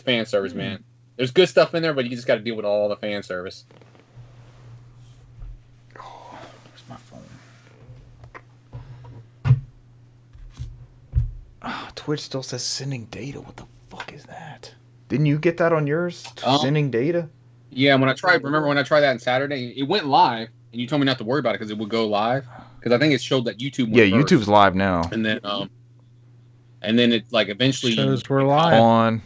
fan service, man. There's good stuff in there, but you just got to deal with all the fan service. Oh, where's my phone? Twitch still says sending data. What the fuck is that? Didn't you get that on yours? Sending data? Yeah, remember when I tried that on Saturday, it went live, and you told me not to worry about it because it would go live. Because I think it showed that YouTube went first. YouTube's live now. And then it like eventually shows we're live on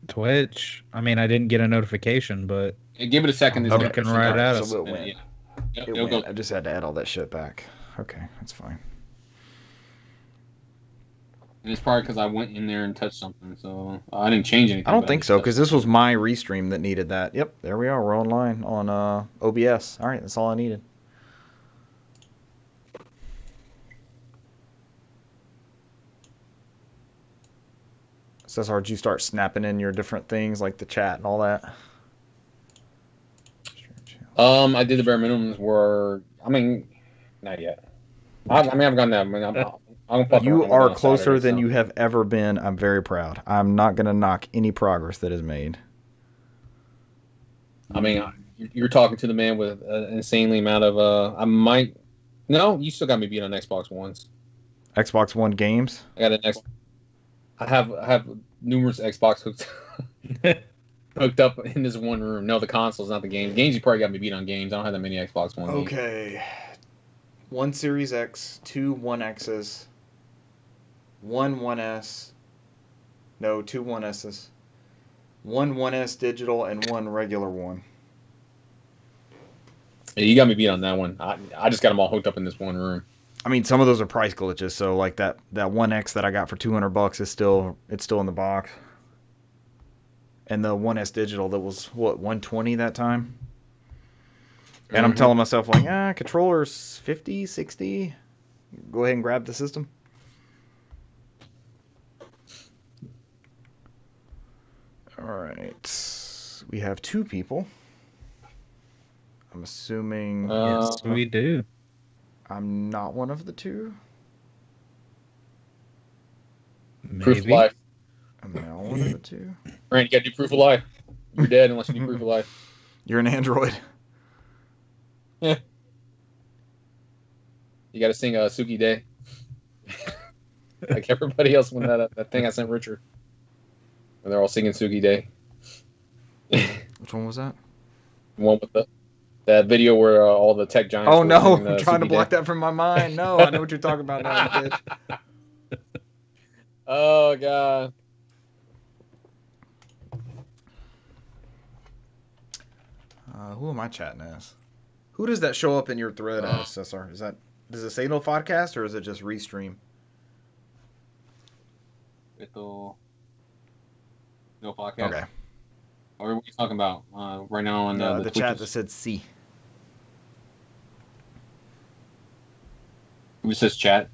Twitch. I mean, I didn't get a notification, but give it a second. I'm looking right at us. So it went. I just had to add all that shit back. Okay, that's fine. And it's probably because I went in there and touched something, so I didn't change anything. I don't think so, because this was my restream that needed that. Yep, there we are. We're online on OBS. All right, that's all I needed. Cesar, did you start snapping in your different things, like the chat and all that? I did the bare minimums not yet. I've gone that. You are closer than you have ever been. I'm very proud. I'm not going to knock any progress that is made. I mean, you're talking to the man with an insanely amount of. No, you still got me beat on Xbox Ones. Xbox One games. I have numerous Xbox hooked up in this one room. No, the consoles, not the games. Games, you probably got me beat on games. I don't have that many Xbox One. Okay. Games. 1 Series X, 2 1Xs, 1 1S. No, 2 1Ss. 1 1S digital and 1 regular one. Yeah, you got me beat on that one. I just got them all hooked up in this one room. I mean, some of those are price glitches. So like that 1X that I got for $200 is still in the box. And the 1S digital that was what, $120 that time. And I'm telling myself like, controller's 50, 60. Go ahead and grab the system. All right, we have 2 people. I'm assuming. Yes, we do. I'm not one of the 2. Maybe. Proof of life. I'm not one of the 2. Rand, you gotta do proof of life. You're dead unless you do proof of life. You're an android. Yeah. You gotta sing Suki Day. Like everybody else when that thing I sent Richard. When they're all singing Suki Day. Which one was that? The one with that video where all the tech giants. Oh no! I'm trying Suki to block Day. that from my mind. No, I know what you're talking about now, bitch. Oh god. Who am I chatting as? Who does that show up in your thread as, Cesar? Does it say NOFODcast or is it just restream? No podcast. Okay. Or what are you talking about right now on the chat that said C. It says chat.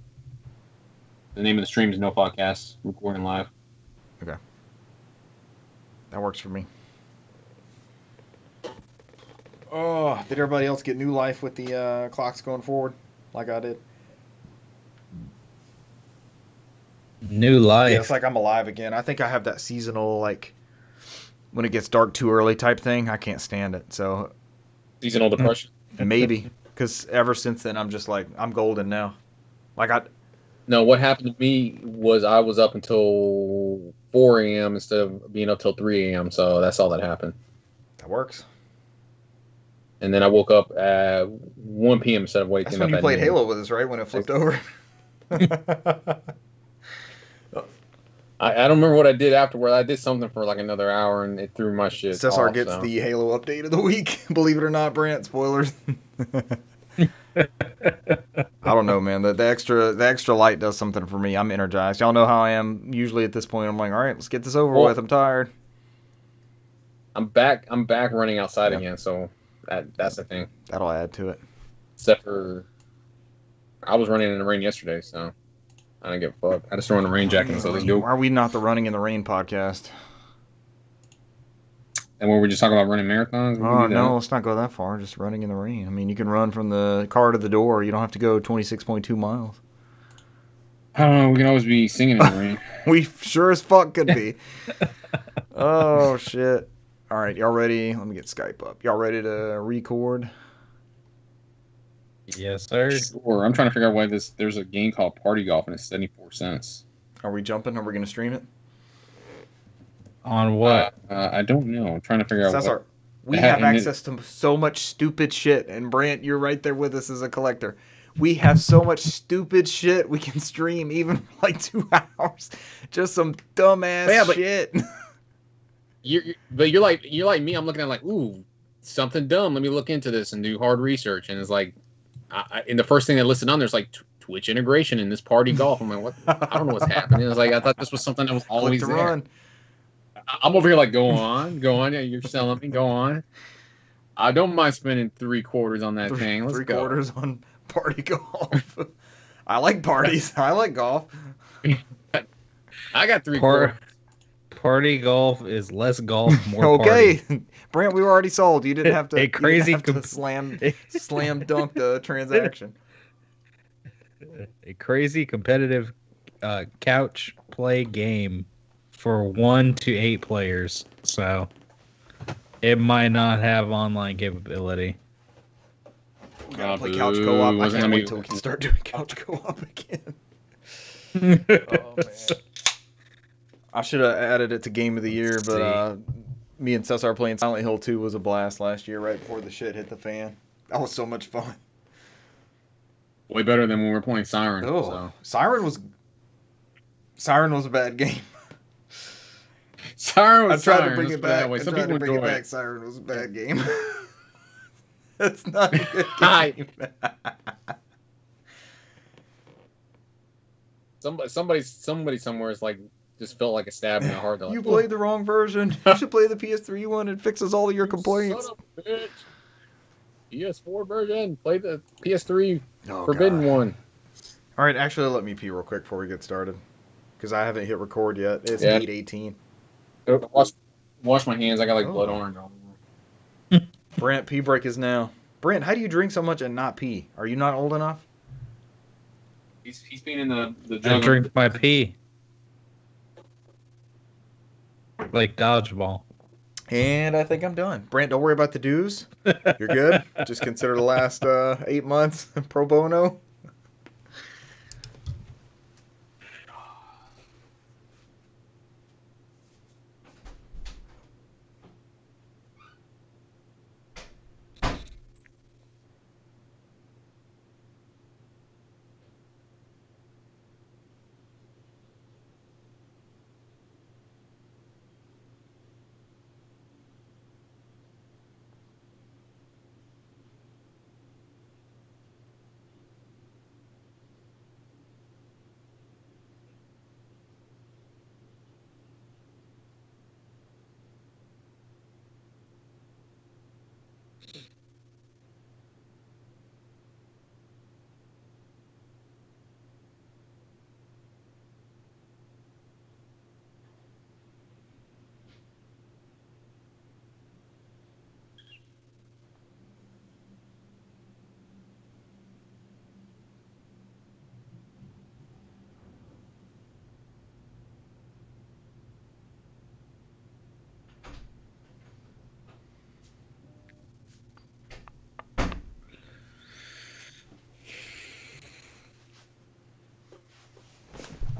The name of the stream is NOFODcast, recording live. Okay. That works for me. Oh, did everybody else get new life with the clocks going forward, like I did? New life. Yeah, it's like I'm alive again. I think I have that seasonal, like, when it gets dark too early type thing. I can't stand it. So seasonal depression. Maybe, because ever since then I'm just like, I'm golden now. No, what happened to me was I was up until 4 a.m. instead of being up till 3 a.m. So that's all that happened. That works. And then I woke up at 1 p.m. instead of waking up. That's when you played Halo with us, right? When it flipped over. I don't remember what I did afterward. I did something for like another hour, and it threw my shit. Cesar gets the Halo update of the week. Believe it or not, Brant. Spoilers. I don't know, man. The extra light does something for me. I'm energized. Y'all know how I am. Usually at this point, I'm like, all right, let's get this over with. I'm tired. I'm back running outside again, so that's the thing. That'll add to it. Except for I was running in the rain yesterday, so I didn't give a fuck. I just threw on the rain jacket, so let's go. Why are we not the Running in the Rain podcast? And when we're just talking about running marathons? Oh, no, let's not go that far. Just running in the rain. I mean, you can run from the car to the door. You don't have to go 26.2 miles. I don't know. We can always be singing in the rain. We sure as fuck could be. Oh, shit. All right, y'all ready? Let me get Skype up. Y'all ready to record? Yes, sir. Sure. I'm trying to figure out why there's a game called Party Golf and it's 74 cents. Are we jumping? Are we going to stream it? On what? I don't know. I'm trying to figure out Cesar, what. we have access to so much stupid shit, and Brant, you're right there with us as a collector. We have so much stupid shit we can stream even for like 2 hours. Just some dumbass shit. You're like me. I'm looking at like, ooh, something dumb. Let me look into this and do hard research. And it's like, and the first thing that listed on there's like Twitch integration in this Party Golf. I'm like, what? I don't know what's happening. It's like I thought this was something that was always there. Run. I'm over here like, go on. Yeah, you're selling me. Go on. I don't mind spending 3/4 on that thing. Let's go. 3/4 on Party Golf. I like parties. I like golf. I got 3/4. Party golf is less golf, more okay. party. Brant, we were already sold. You didn't have to. Slam dunk the transaction. A crazy competitive couch play game for 1 to 8 players. So it might not have online capability. We gotta play couch co-op. I can't wait till we can start doing couch co-op again. Oh man. I should have added it to Game of the Year, but me and Cesar playing Silent Hill 2 was a blast last year, right before the shit hit the fan. That was so much fun. Way better than when we were playing Siren. Oh, so. Siren was a bad game. Siren was. I tried to bring it back. Some people bring it back. Siren was a bad game. That's not a good game. Somebody somewhere is like. Just felt like a stab in the heart. You played the wrong version. You should play the PS3 one. It fixes all of your complaints. Son of a bitch. PS4 version. Play the PS3 forbidden one. All right, actually, let me pee real quick before we get started, because I haven't hit record yet. It's 8:18. Wash my hands. I got like blood orange on. Brant, pee break is now. Brant, how do you drink so much and not pee? Are you not old enough? He's been in the jug. I drink my pee. Like dodgeball. And I think I'm done. Brant, don't worry about the dues. You're good. Just consider the last 8 months pro bono.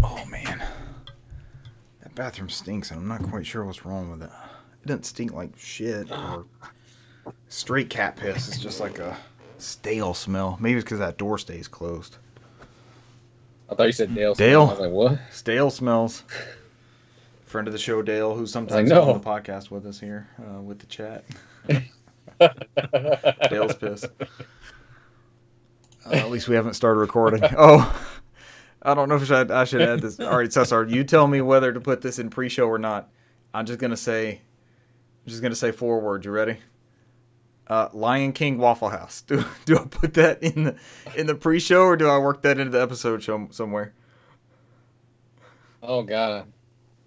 Oh man, that bathroom stinks, and I'm not quite sure what's wrong with it. It doesn't stink like shit or straight cat piss. It's just like a stale smell. Maybe it's because that door stays closed. I thought you said Dale. Dale. I was like, what? Stale smells. Friend of the show, Dale, who sometimes on the podcast with us here with the chat. Dale's piss. At least we haven't started recording. Oh, I don't know if I should add this. All right, Cesar, you tell me whether to put this in pre-show or not. I'm just gonna say 4 words. You ready? Lion King Waffle House. Do I put that in the pre-show or do I work that into the episode show somewhere? Oh God.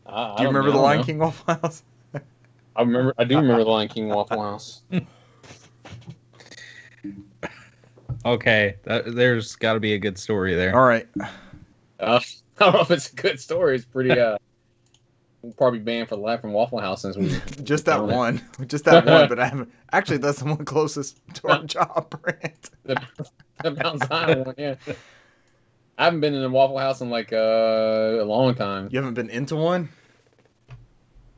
Do you remember the Lion King Waffle House? I do remember the Lion King Waffle House. Okay, there's got to be a good story there. All right. I don't know if it's a good story. It's pretty. We'll probably be banned for life from Waffle House since we Just that found it. one. Just that one, but I haven't. Actually, that's the one closest to our job, Brent. The Mount Zion one. Yeah, I haven't been in a Waffle House in like a long time. You haven't been into one?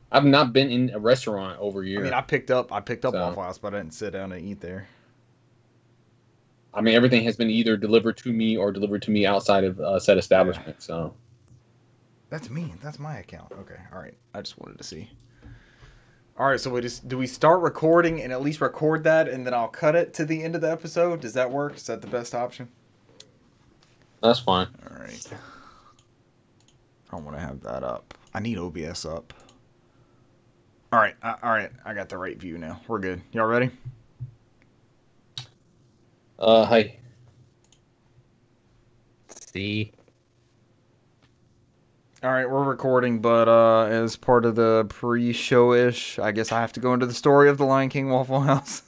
I've not been in a restaurant over a year. I mean, I picked up So- Waffle House, but I didn't sit down and eat there. I mean, everything has been either delivered to me or delivered to me outside of said establishment. So That's me. That's my account. Okay. All right. I just wanted to see. All right. So do we start recording and at least record that, and then I'll cut it to the end of the episode? Does that work? Is that the best option? that's fine. All right. I don't want to have that up. I need OBS up. All right. All right. I got the right view now. We're good. Y'all ready? Hi. See, All right, we're recording, but as part of the pre-show-ish, I guess I have to go into the story of the Lion King Waffle House.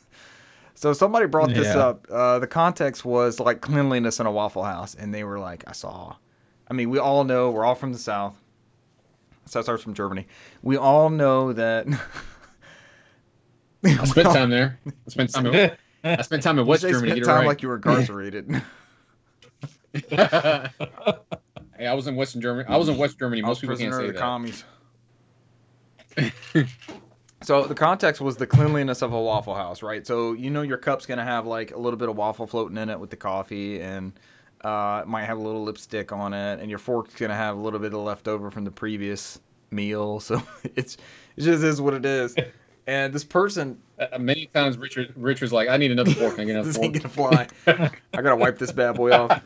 So somebody brought this Yeah. up. The context was like cleanliness in a Waffle House, and they were like, I mean, we all know, we're all from the South. Cesar's from Germany. We all know that... I spent time there. I spent time in West You say Germany. spent Get it time right. like you were incarcerated. Hey, I was in Western Germany. I was in West Germany. I was Most people can't prisoner say of the that. commies. So the context was the cleanliness of a Waffle House, right? So you know your cup's gonna have like a little bit of waffle floating in it with the coffee, and it might have a little lipstick on it, and your fork's gonna have a little bit of leftover from the previous meal. So it just is what it is. And this person, Many times, Richard's like, I need another fork. Can I get another this fork? ain't gonna fly. I gotta wipe this bad boy off.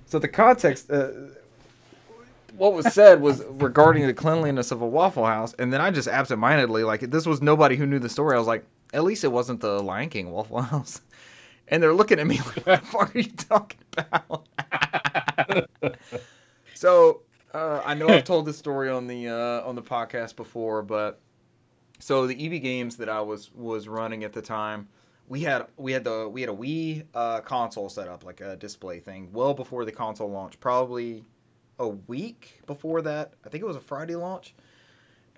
So the context, what was said was regarding the cleanliness of a Waffle House, and then I just absentmindedly, like, this was nobody who knew the story. I was like, at least it wasn't the Lion King Waffle House. And they're looking at me like, what the fuck are you talking about? So I know I've told this story on the podcast before, but so the EV games that I was running at the time, we had a Wii console set up, like a display thing, well before the console launch, probably a week before that. I think it was a Friday launch.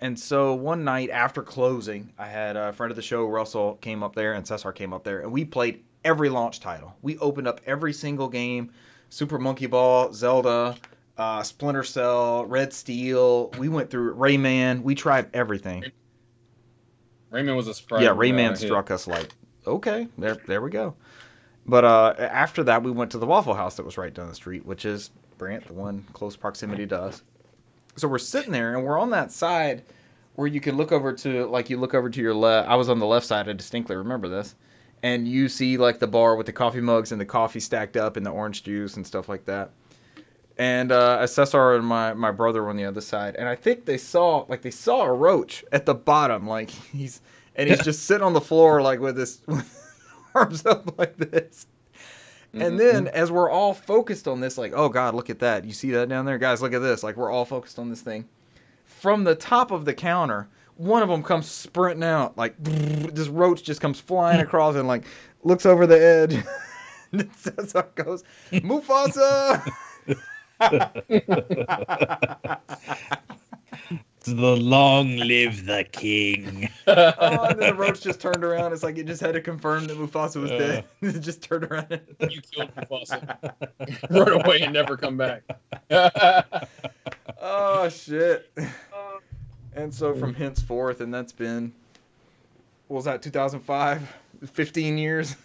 And so one night after closing, I had a friend of the show, Russell, came up there, and Cesar came up there, and we played every launch title. We opened up every single game: Super Monkey Ball, Zelda, Splinter Cell, Red Steel. We went through Rayman. We tried everything. Rayman was a surprise. Yeah, Rayman struck us like, okay, there we go. But after that, we went to the Waffle House that was right down the street, which is Brant, the one close proximity to us. So we're sitting there, and we're on that side where you can look over to, like, you look over to your left. I was on the left side. I distinctly remember this. And you see, like, the bar with the coffee mugs and the coffee stacked up and the orange juice and stuff like that. And Cesar and my brother were on the other side. And I think they saw a roach at the bottom. Like, he's just sitting on the floor, like, with his arms up like this. And then, as we're all focused on this, like, oh, God, look at that. You see that down there? Guys, look at this. Like, we're all focused on this thing. From the top of the counter, one of them comes sprinting out. Like, this roach just comes flying across and, like, looks over the edge. And then Cesar goes, Mufasa! the long live the king. And then the roach just turned around. It's like it just had to confirm that Mufasa was dead. It just turned around. You killed Mufasa. Run away and never come back. Oh, shit. And so from henceforth, and that's been, what was that, 2005? 15 years?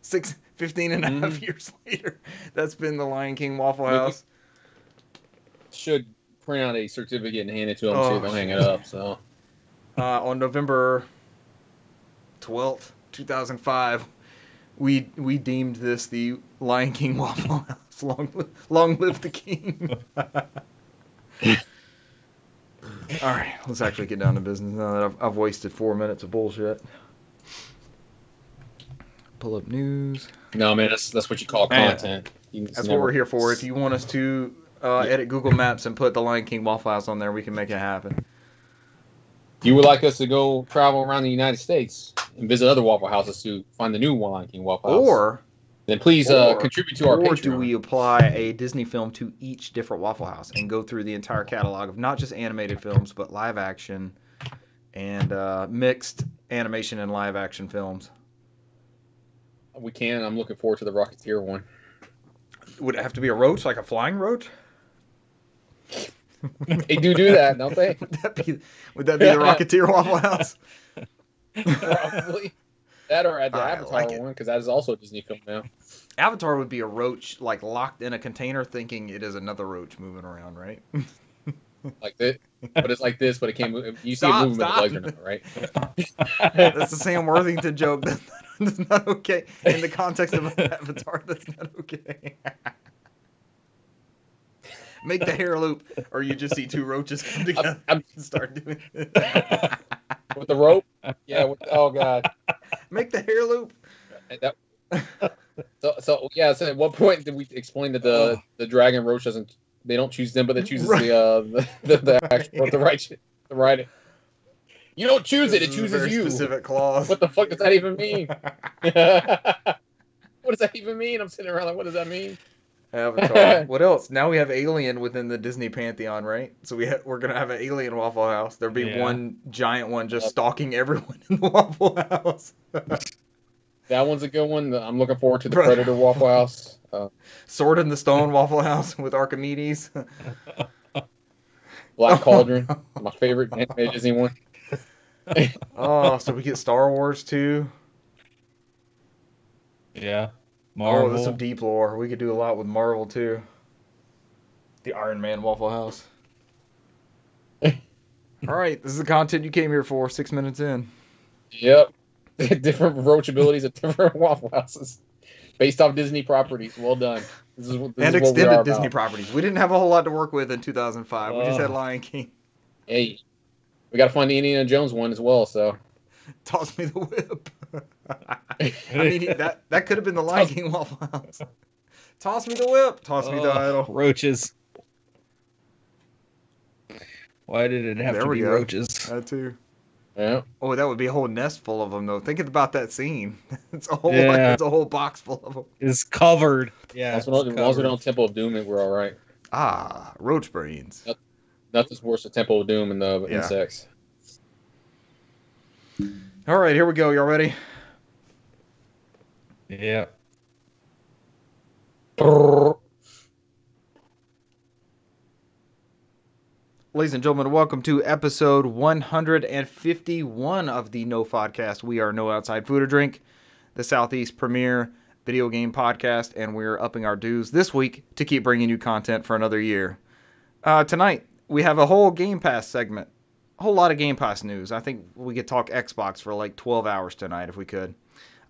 15 and a half years later. That's been the Lion King Waffle House. Should print out a certificate and hand it to them so they'll hang it up. So on November 12th, 2005, we deemed this the Lion King Waffle House. Long live the king. All right, let's actually get down to business now that I've wasted 4 minutes of bullshit. Pull up news. no, man, that's what you call content. That's what we're here for. If you want us to edit Google Maps and put the Lion King Waffle House on there, we can make it happen. If you would like us to go travel around the United States and visit other Waffle Houses to find the new Lion King Waffle House, Or then please Or- contribute to our Or Patreon. do we apply a Disney film to each different Waffle House and go through the entire catalog of not just animated films, but live action and mixed animation and live action films? We can. I'm looking forward to the Rocketeer one. Would it have to be a roach, like a flying roach? They do that, don't they? Would that be the Rocketeer Waffle House? Probably. That or at the I Avatar like it. one, because that is also a Disney film now. Avatar would be a roach, like locked in a container, thinking it is another roach moving around, right? Like this, but it's like this, but it can't move. You see it moving with the laser now, right? That's the Sam Worthington joke. That's not okay in the context of Avatar. That's not okay. Make the hair loop, or you just see two roaches come together and start doing it. With the rope? Yeah. Oh god. Make the hair loop. And so at what point did we explain that the dragon roach doesn't? They don't choose them, but they choose Right. the actual the right. You don't choose it; it chooses Very you. Specific clause. What the fuck does that even mean? What does that even mean? I'm sitting around like, what does that mean? Avatar. What else? Now we have Alien within the Disney pantheon, right? So we're gonna have an Alien Waffle House. There'll be one giant one just stalking everyone in the Waffle House. That one's a good one. I'm looking forward to the Predator Waffle House. Sword in the Stone Waffle House with Archimedes. Black Cauldron, my favorite animated Disney one. Oh, so we get Star Wars too. Yeah. Oh, Marvel. there's some deep lore. We could do a lot with Marvel too. The Iron Man Waffle House. All right, this is the content you came here for. 6 minutes in. Yep. Different roach abilities at different Waffle Houses. Based off Disney properties. Well done. This is what we Extended are Disney about. properties. We didn't have a whole lot to work with in 2005. We just had Lion King. Hey, we got to find the Indiana Jones one as well, so. Toss me the whip. I mean, that could have been the Lion King Waffle House. Toss me the whip. Toss me the idol. Roaches. Why did it have There to we be go. roaches? That too. Yeah. Oh, that would be a whole nest full of them, though. Thinking about that scene, it's a whole Yeah. it's a whole box full of them. It's covered. Yeah. As long as we don't Temple of Doom, we're all right. Ah, roach brains. Nothing's worse than Temple of Doom and the insects. All right, here we go. Y'all ready? Yeah. Ladies and gentlemen, welcome to episode 151 of the NOFODcast. We are No Outside Food or Drink, the Southeast premier video game podcast, and we're upping our dues this week to keep bringing you content for another year. Tonight, we have a whole Game Pass segment. A whole lot of Game Pass news. I think we could talk Xbox for like 12 hours tonight if we could.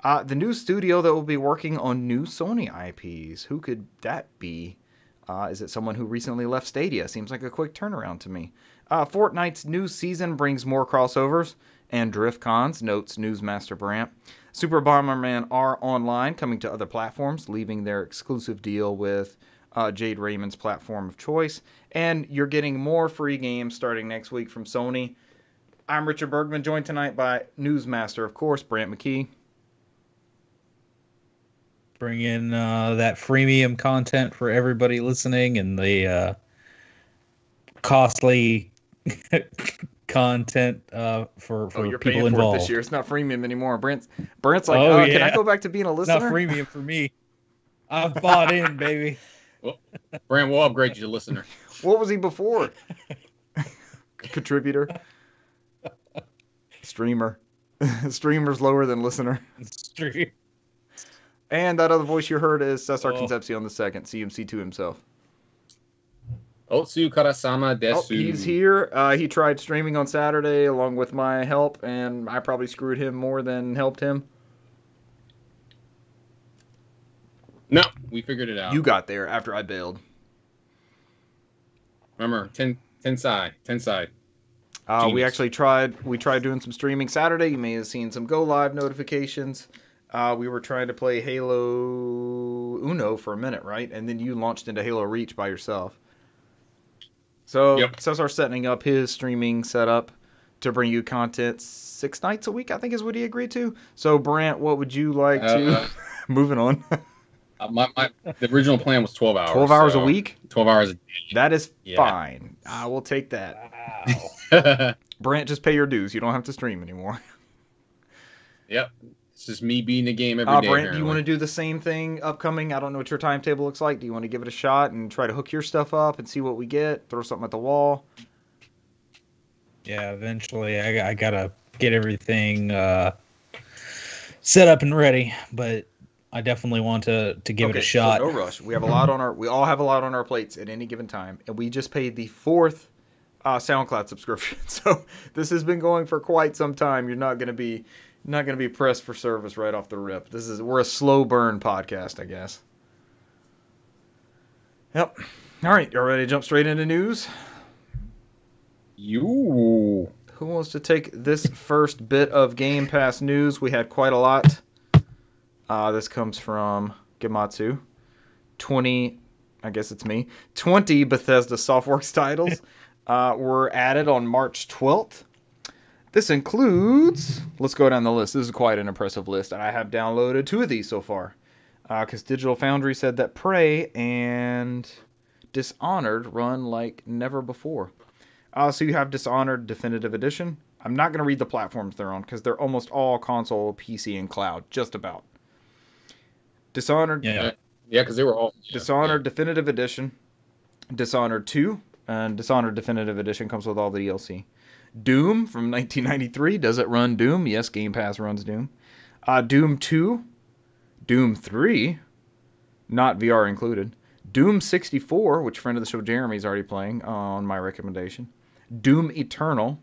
The new studio that will be working on new Sony IPs. Who could that be? Is it someone who recently left Stadia? Seems like a quick turnaround to me. Fortnite's new season brings more crossovers, and DriftCons, notes Newsmaster Brant. Super Bomberman R Online coming to other platforms, leaving their exclusive deal with Jade Raymond's platform of choice. And you're getting more free games starting next week from Sony. I'm Richard Bergman, joined tonight by Newsmaster, of course, Brant McKee. Bring in that freemium content for everybody listening and the costly content for you're people paying involved. for it this year. It's not freemium anymore. Brant's like, Oh, can I yeah. go back to being a It's listener? not freemium for me. I've bought in, baby. Well, Brand will upgrade you to listener. What was he before? Contributor. Streamer. Streamer's lower than listener. Stream. And that other voice you heard is Cesar Concepcion the second, CMC2 himself. Otsu Karasama Desu. Oh, he's here. He tried streaming on Saturday along with my help, and I probably screwed him more than helped him. No, we figured it out. You got there after I bailed. Remember, Tensai. We actually tried doing some streaming Saturday. You may have seen some go live notifications. We were trying to play Halo Uno for a minute, right? And then you launched into Halo Reach by yourself. So Cesar's setting up his streaming setup to bring you content 6 nights a week, I think is what he agreed to. So Brant, what would you like to... Moving on. The original plan was 12 hours. 12 hours a so week? 12 hours a day. That is Yeah. fine. I will take that. Wow. Brant, just pay your dues. You don't have to stream anymore. Yep. It's just me beating the game every day. Brant, do you want to do the same thing upcoming? I don't know what your timetable looks like. Do you want to give it a shot and try to hook your stuff up and see what we get? Throw something at the wall? Yeah, eventually I gotta get everything set up and ready, but I definitely want to give it a shot. So no rush. We all have a lot on our plates at any given time, and we just paid the 4th SoundCloud subscription. So this has been going for quite some time. You're not gonna be pressed for service right off the rip. We're a slow burn podcast, I guess. Yep. All right, you ready to jump straight into news? You. Who wants to take this first bit of Game Pass news? We had quite a lot. This comes from Gematsu. 20 Bethesda Softworks titles were added on March 12th. This includes, let's go down the list. This is quite an impressive list, and I have downloaded 2 of these so far. Because Digital Foundry said that Prey and Dishonored run like never before. So you have Dishonored Definitive Edition. I'm not going to read the platforms they're on because they're almost all console, PC, and cloud, just about. Dishonored. Yeah, because they were all. Dishonored Definitive Edition. Dishonored 2. And Dishonored Definitive Edition comes with all the DLC. Doom from 1993. Does it run Doom? Yes, Game Pass runs Doom. Doom 2. Doom 3. Not VR included. Doom 64, which friend of the show Jeremy's already playing on my recommendation. Doom Eternal.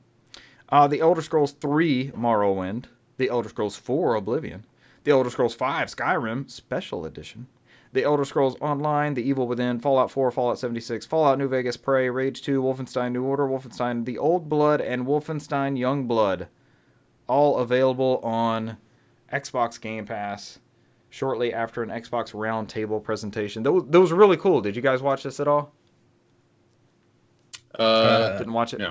The Elder Scrolls 3 Morrowind. The Elder Scrolls 4 Oblivion. The Elder Scrolls 5 Skyrim Special Edition. The Elder Scrolls Online, The Evil Within, Fallout 4, Fallout 76, Fallout New Vegas, Prey, Rage 2, Wolfenstein New Order, Wolfenstein The Old Blood, and Wolfenstein Youngblood. All available on Xbox Game Pass shortly after an Xbox Roundtable presentation. That was really cool. Did you guys watch this at all? Didn't watch it?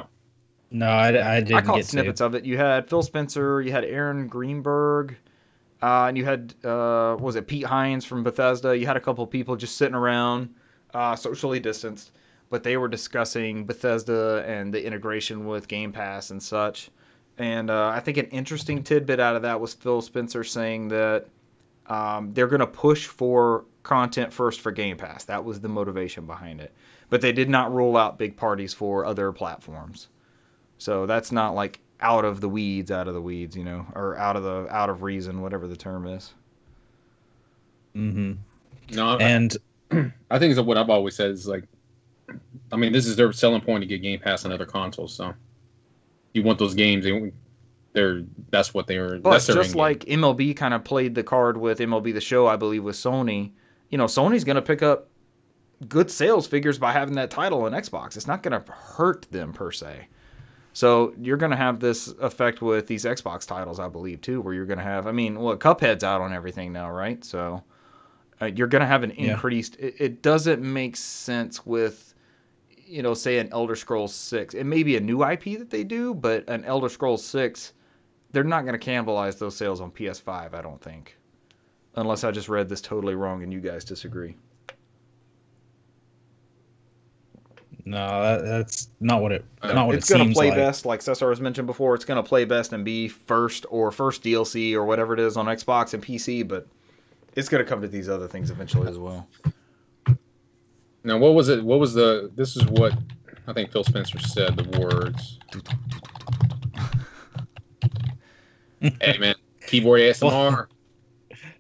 No, I didn't. I caught snippets of it. You had Phil Spencer, you had Aaron Greenberg, and you had, was it Pete Hines from Bethesda? You had a couple people just sitting around, socially distanced, but they were discussing Bethesda and the integration with Game Pass and such. And I think an interesting tidbit out of that was Phil Spencer saying that they're going to push for content first for Game Pass. That was the motivation behind it. But they did not rule out big parties for other platforms. So that's not like out of the weeds, you know, or out of reason, whatever the term is. Mm-hmm. No, and I think it's what I've always said is like, I mean, this is their selling point to get Game Pass on other consoles. So you want those games, that's what they were. But just like MLB kind of played the card with MLB The Show, I believe, with Sony. You know, Sony's going to pick up good sales figures by having that title on Xbox. It's not going to hurt them per se. So you're going to have this effect with these Xbox titles, I believe, too, where you're going to have, Cuphead's out on everything now, right? So you're going to have an increased, it doesn't make sense with, you know, say an Elder Scrolls 6. It may be a new IP that they do, but an Elder Scrolls 6, they're not going to cannibalize those sales on PS5, I don't think. Unless I just read this totally wrong and you guys disagree. No, that's not what it. Not what it's going to play like. best, like Cesar has mentioned before. It's going to play best and be first DLC or whatever it is on Xbox and PC, but it's going to come to these other things eventually as well. Now, what was it? This is what I think Phil Spencer said. The words. Hey man, keyboard ASMR.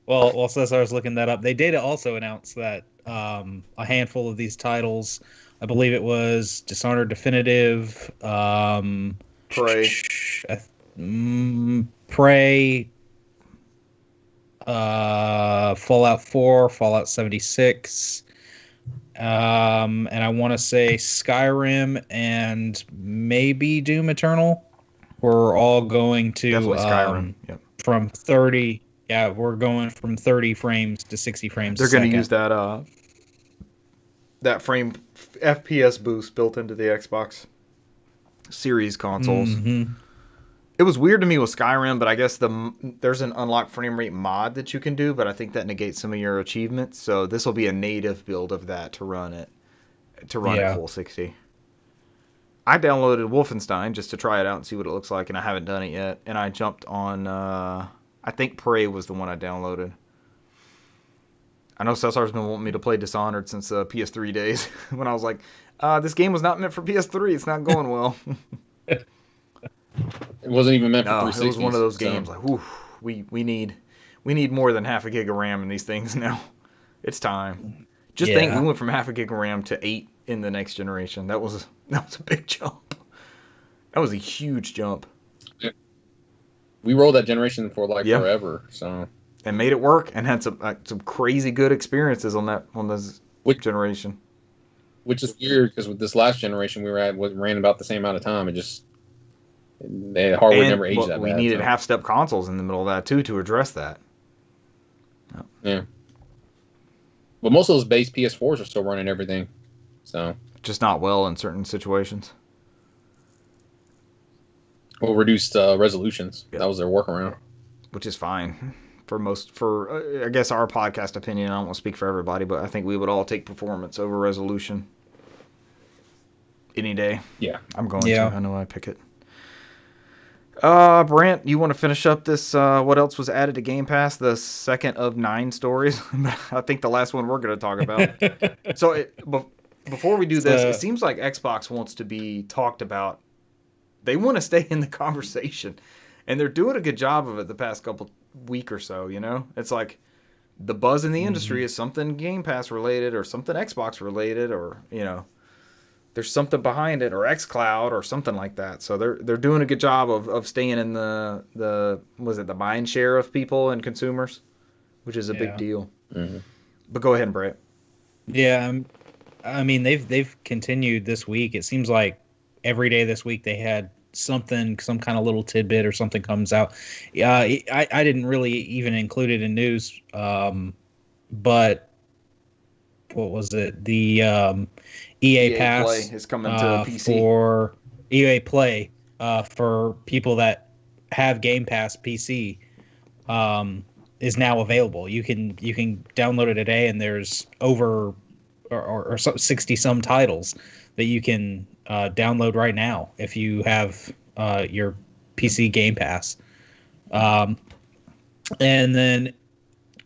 Well, Cesar's looking that up. They did also announce that a handful of these titles. I believe it was Dishonored Definitive, Prey, Fallout 4, Fallout 76, and I want to say Skyrim and maybe Doom Eternal. We're all going to definitely Skyrim. Yep. From 30. Yeah, we're going from 30 frames to 60 frames. They're going to use that frame FPS boost built into the Xbox Series consoles. Mm-hmm. It was weird to me with Skyrim, but I guess there's an unlock frame rate mod that you can do, but I think that negates some of your achievements. So this will be a native build of that to run at full 60. I downloaded Wolfenstein just to try it out and see what it looks like, and I haven't done it yet. And I jumped on, I think Prey was the one I downloaded. I know Cesar's been wanting me to play Dishonored since PS3 days, when I was like, this game was not meant for PS3. It's not going well. It wasn't even meant for No, 360. it was one of those games like, whew, we need more than half a gig of RAM in these things now. It's time. Just think, we went from half a gig of RAM to 8 in the next generation. That was a big jump. That was a huge jump. Yeah. We rolled that generation for forever, so. And made it work, and had some crazy good experiences on this generation. Which is weird because with this last generation we ran about the same amount of time. The hardware never aged that bad. We needed half-step consoles in the middle of that too to address that. Yeah. But most of those base PS4s are still running everything, so. Just not well in certain situations. Well, reduced resolutions. Yep. That was their workaround. Which is fine. I guess our podcast opinion, I don't want to speak for everybody, but I think we would all take performance over resolution any day. Yeah. I'm going to. I know I pick it. Brant, you want to finish up this, what else was added to Game Pass? The second of 9 stories? I think the last one we're going to talk about. So before we do this, it seems like Xbox wants to be talked about. They want to stay in the conversation. And they're doing a good job of it the past week or so, you know? It's like the buzz in the industry is something Game Pass related or something Xbox related, or, you know, there's something behind it, or xCloud or something like that. So they're doing a good job of staying in the mind share of people and consumers, which is a big deal. Mm-hmm. But go ahead, Brett. Yeah, I mean they've continued this week. It seems like every day this week they had some kind of little tidbit or something comes out. I didn't really even include it in news, but what was it? The EA Pass Play is coming to PC for EA Play for people that have Game Pass PC is now available. You can download it today, and there's over or 60 some titles that you can download right now if you have your PC Game Pass. And then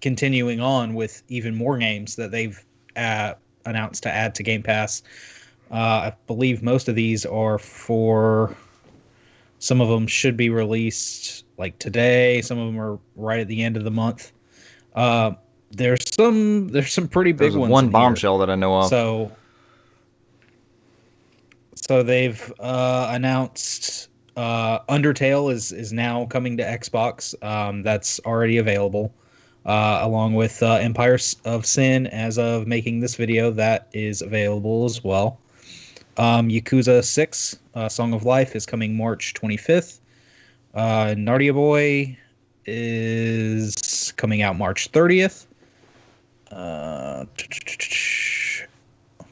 continuing on with even more games that they've announced to add to Game Pass. I believe most of these are some of them should be released like today. Some of them are right at the end of the month. There's some pretty big ones. One bombshell that I know of. So they've announced Undertale is now coming to Xbox. That's already available, along with Empire of Sin. As of making this video, that is available as well. Yakuza 6, Song of Life, is coming March 25th. Nardia Boy is coming out March 30th.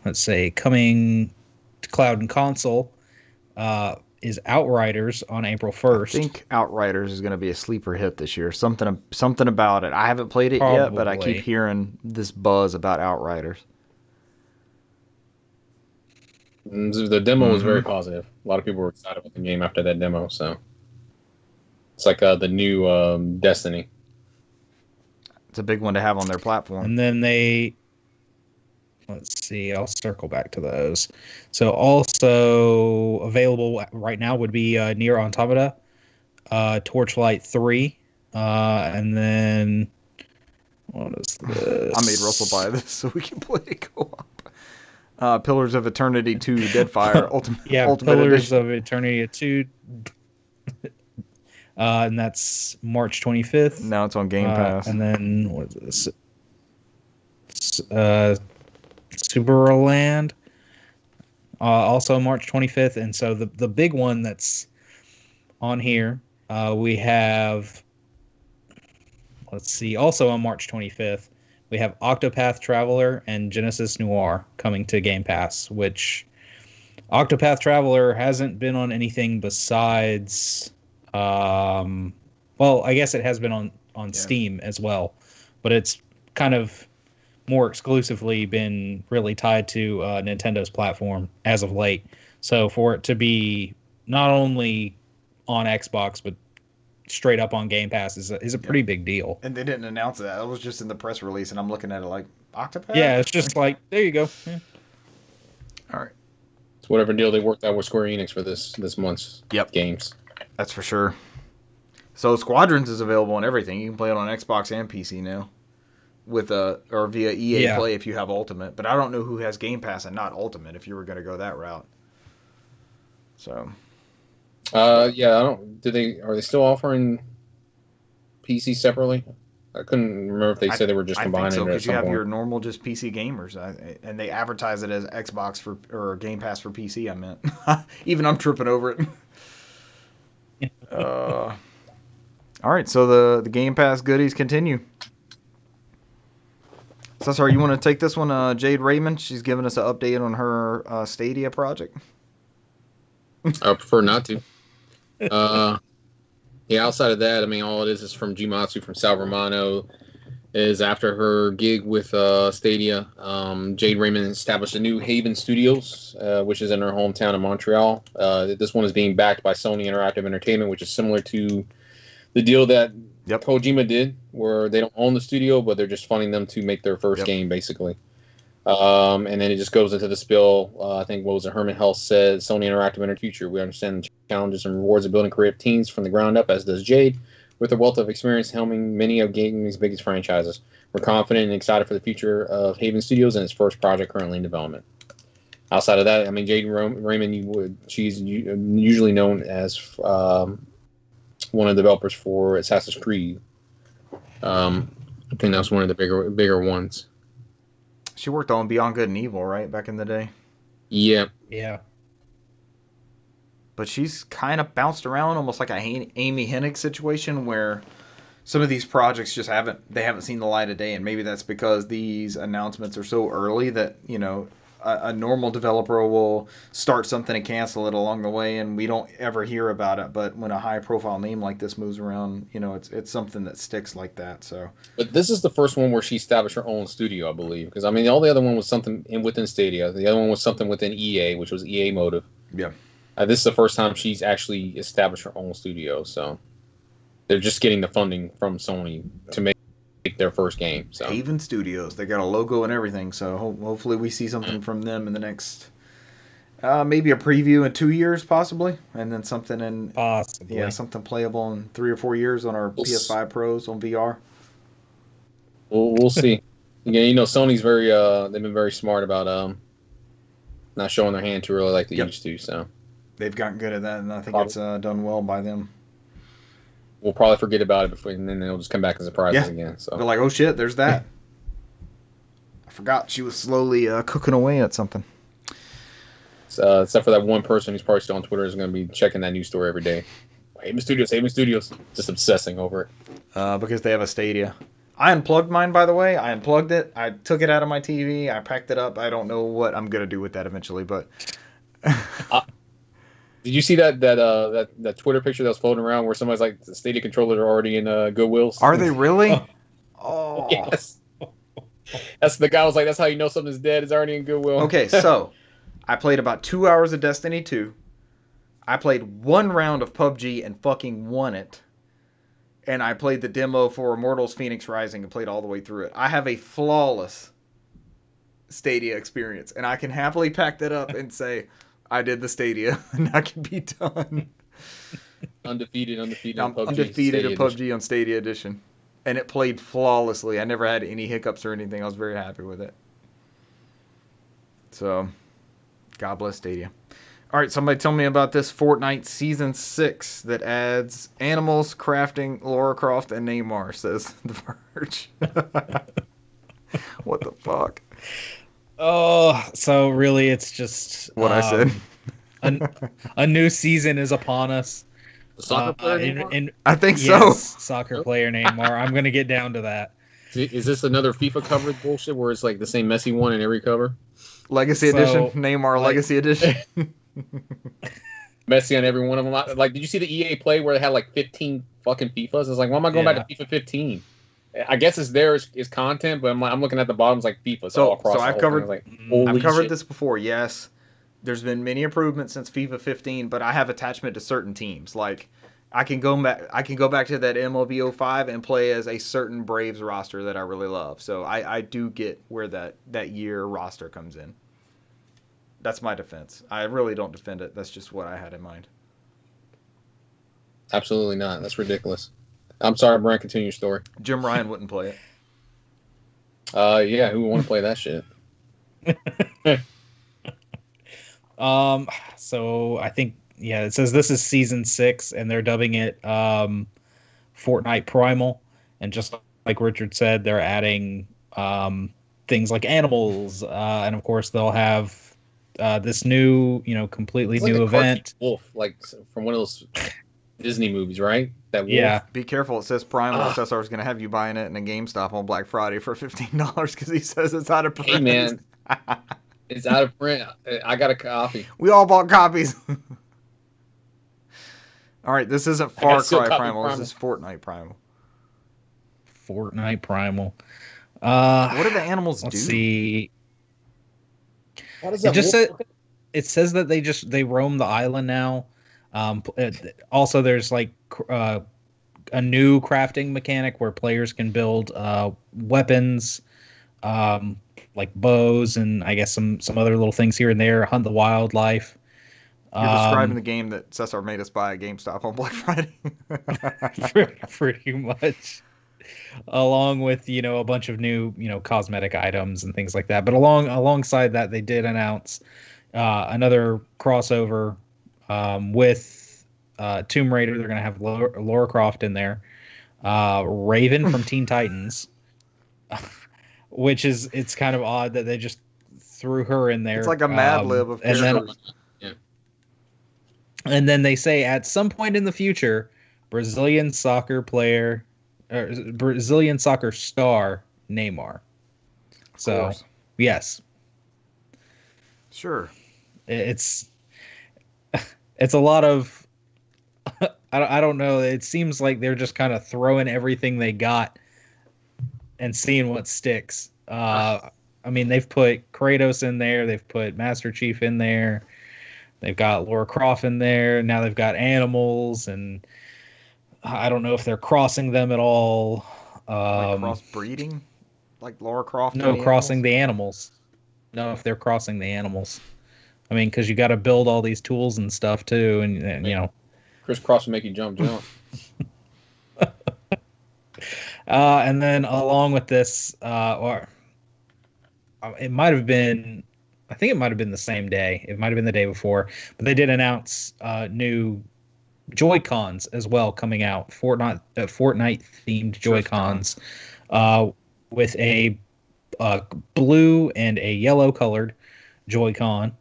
Let's say coming to cloud and console is Outriders on April 1st. I think Outriders is going to be a sleeper hit this year. Something about it. I haven't played it yet, but I keep hearing this buzz about Outriders. The demo was very positive. A lot of people were excited about the game after that demo. So it's like the new Destiny. It's a big one to have on their platform. And then let's see, I'll circle back to those. So also available right now would be Nier Automata, Torchlight 3, and then what is this? I made Russell buy this so we can play it co-op. Pillars of Eternity 2, Deadfire, Ultimate Pillars Edition. of Eternity 2, and that's March 25th. Now it's on Game Pass. And then what is this? Superland, also March 25th. And so the big one that's on here, we have, let's see, also on March 25th, we have Octopath Traveler and Genesis Noir coming to Game Pass, which Octopath Traveler hasn't been on anything besides Well, I guess it has been on Steam as well, but it's kind of more exclusively been really tied to Nintendo's platform as of late. So for it to be not only on Xbox but straight up on Game Pass is a pretty big deal. And they didn't announce that. It was just in the press release, and I'm looking at it like, Octopath? Yeah, it's just like, there you go. Yeah. All right. It's whatever deal they worked out with Square Enix for this month's games. That's for sure. So Squadrons is available on everything. You can play it on Xbox and PC now, or via EA Play if you have Ultimate. But I don't know who has Game Pass and not Ultimate if you were going to go that route. So. Yeah, I don't. Are they still offering PC separately? I couldn't remember if they said they were just combining. I think so, because you have your normal just PC gamers, and they advertise it as Xbox or Game Pass for PC. I meant, even I'm tripping over it. All right, so the Game Pass goodies continue. So sorry, you want to take this one, Jade Raymond? She's giving us an update on her Stadia project. I prefer not to. Yeah, outside of that, I mean, all it is from Jimatsu, from Sal Romano, is after her gig with Stadia, Jade Raymond established a new Haven Studios, which is in her hometown of Montreal. This one is being backed by Sony Interactive Entertainment, which is similar to the deal that Kojima did, where they don't own the studio, but they're just funding them to make their first game, basically. And then it just goes into the spill. I think, what was it, Herman Hell said, Sony Interactive in her future. We understand the challenges and rewards of building creative teams from the ground up, as does Jade, with her wealth of experience helming many of gaming's biggest franchises. We're confident and excited for the future of Haven Studios and its first project currently in development. Outside of that, I mean, Jade Raymond, she's usually known as one of the developers for Assassin's Creed. I think that's one of the bigger ones. She worked on Beyond Good and Evil, right, back in the day? Yeah. Yeah. But she's kind of bounced around, almost like a Amy Hennig situation, where some of these projects just haven't seen the light of day, and maybe that's because these announcements are so early that, you know, a normal developer will start something and cancel it along the way, and we don't ever hear about it. But when a high-profile name like this moves around, you know, it's something that sticks like that. So, but this is the first one where she established her own studio, I believe, because I mean, all the other one was something within Stadia. The other one was something within EA, which was EA Motive. Yeah. This is the first time she's actually established her own studio, so they're just getting the funding from Sony to make their first game. So Haven Studios, they got a logo and everything, so hopefully we see something from them in the next maybe a preview in 2 years possibly, and then something in something playable in 3 or 4 years on our PS5 Pros on VR. We'll see. Again, you know, Sony's they've been very smart about not showing their hand too early like they used to, so they've gotten good at that, and I think it's done well by them. We'll probably forget about it and then it'll just come back as surprises again. So they're like, oh shit, there's that. I forgot she was slowly cooking away at something. Except for that one person who's probably still on Twitter is going to be checking that news story every day. Haven Studios, just obsessing over it. Because they have a Stadia. I unplugged mine, by the way. I unplugged it. I took it out of my TV. I packed it up. I don't know what I'm going to do with that eventually, but... Did you see that Twitter picture that was floating around where somebody's like, the Stadia controllers are already in Goodwills? Are they really? Oh. Yes. That's the guy was like, that's how you know something's dead. It's already in Goodwill. Okay, so I played about 2 hours of Destiny 2. I played 1 round of PUBG and fucking won it. And I played the demo for Immortals Phoenix Rising and played all the way through it. I have a flawless Stadia experience, and I can happily pack that up and say, I did the Stadia, and I can be done. Undefeated. I'm undefeated in PUBG on Stadia Edition. And it played flawlessly. I never had any hiccups or anything. I was very happy with it. So, God bless Stadia. All right, somebody tell me about this Fortnite Season 6 that adds animals, crafting, Lara Croft, and Neymar, says The Verge. What the fuck? Oh, so really it's just... What I said. A new season is upon us. Soccer player I think so. Soccer player Neymar. I'm going to get down to that. Is this another FIFA coverage bullshit where it's like the same messy one in every cover? Legacy Edition. Neymar Legacy Edition. Messi on every one of them. Like, did you see the EA Play where they had like 15 fucking FIFAs? It's like, why am I going back to FIFA 15? I guess it's there is content, but I'm looking at the bottoms like FIFAs all across. So the I've whole covered. thing. Like, holy I've covered shit. this before. Yes, there's been many improvements since FIFA 15, but I have attachment to certain teams. Like, I can go back to that MLB 05 and play as a certain Braves roster that I really love. So I do get where that year roster comes in. That's my defense. I really don't defend it. That's just what I had in mind. Absolutely not. That's ridiculous. I'm sorry, Brian. Continue your story. Jim Ryan wouldn't play it. Yeah, who would want to play that shit? So I think it says this is season 6, and they're dubbing it Fortnite Primal, and just like Richard said, they're adding things like animals, and of course they'll have this new, completely It's new like a event. wolf, like from one of those Disney movies, right? That wolf. Yeah. Be careful. It says Primal. Cesar is going to have you buying it in a GameStop on Black Friday for $15 because he says it's out of print. Hey, man. It's out of print. I got a copy. We all bought copies. All right, this isn't Far Cry Primal. This is Fortnite Primal. Fortnite Primal. What do the animals do? Let's see. What is that? It says that they roam the island now. Also, there's like a new crafting mechanic where players can build weapons, like bows, and I guess some other little things here and there. Hunt the wildlife. You're describing the game that Cesar made us buy at GameStop on Black Friday. pretty much. Along with a bunch of new cosmetic items and things like that. But alongside that, they did announce another crossover with Tomb Raider. They're going to have Lara Croft in there. Raven from Teen Titans, which it's kind of odd that they just threw her in there. It's like a Mad Lib of characters. And then they say at some point in the future, Brazilian soccer star Neymar. So, yes. Sure. It's a lot of I don't know. It seems like they're just kind of throwing everything they got and seeing what sticks. I mean, they've put Kratos in there. They've put Master Chief in there. They've got Lara Croft in there. Now they've got animals, and I don't know if they're crossing them at all. Like crossbreeding? Like Lara Croft? No, crossing the animals. No, if they're crossing the animals. I mean, because you got to build all these tools and stuff too, and Chris Cross will make you jump. And then along with this, or it might have been, I think it might have been the same day. It might have been the day before, but they did announce new Joy-Cons as well coming out. Fortnite themed Joy-Cons, with a blue and a yellow colored Joy-Con.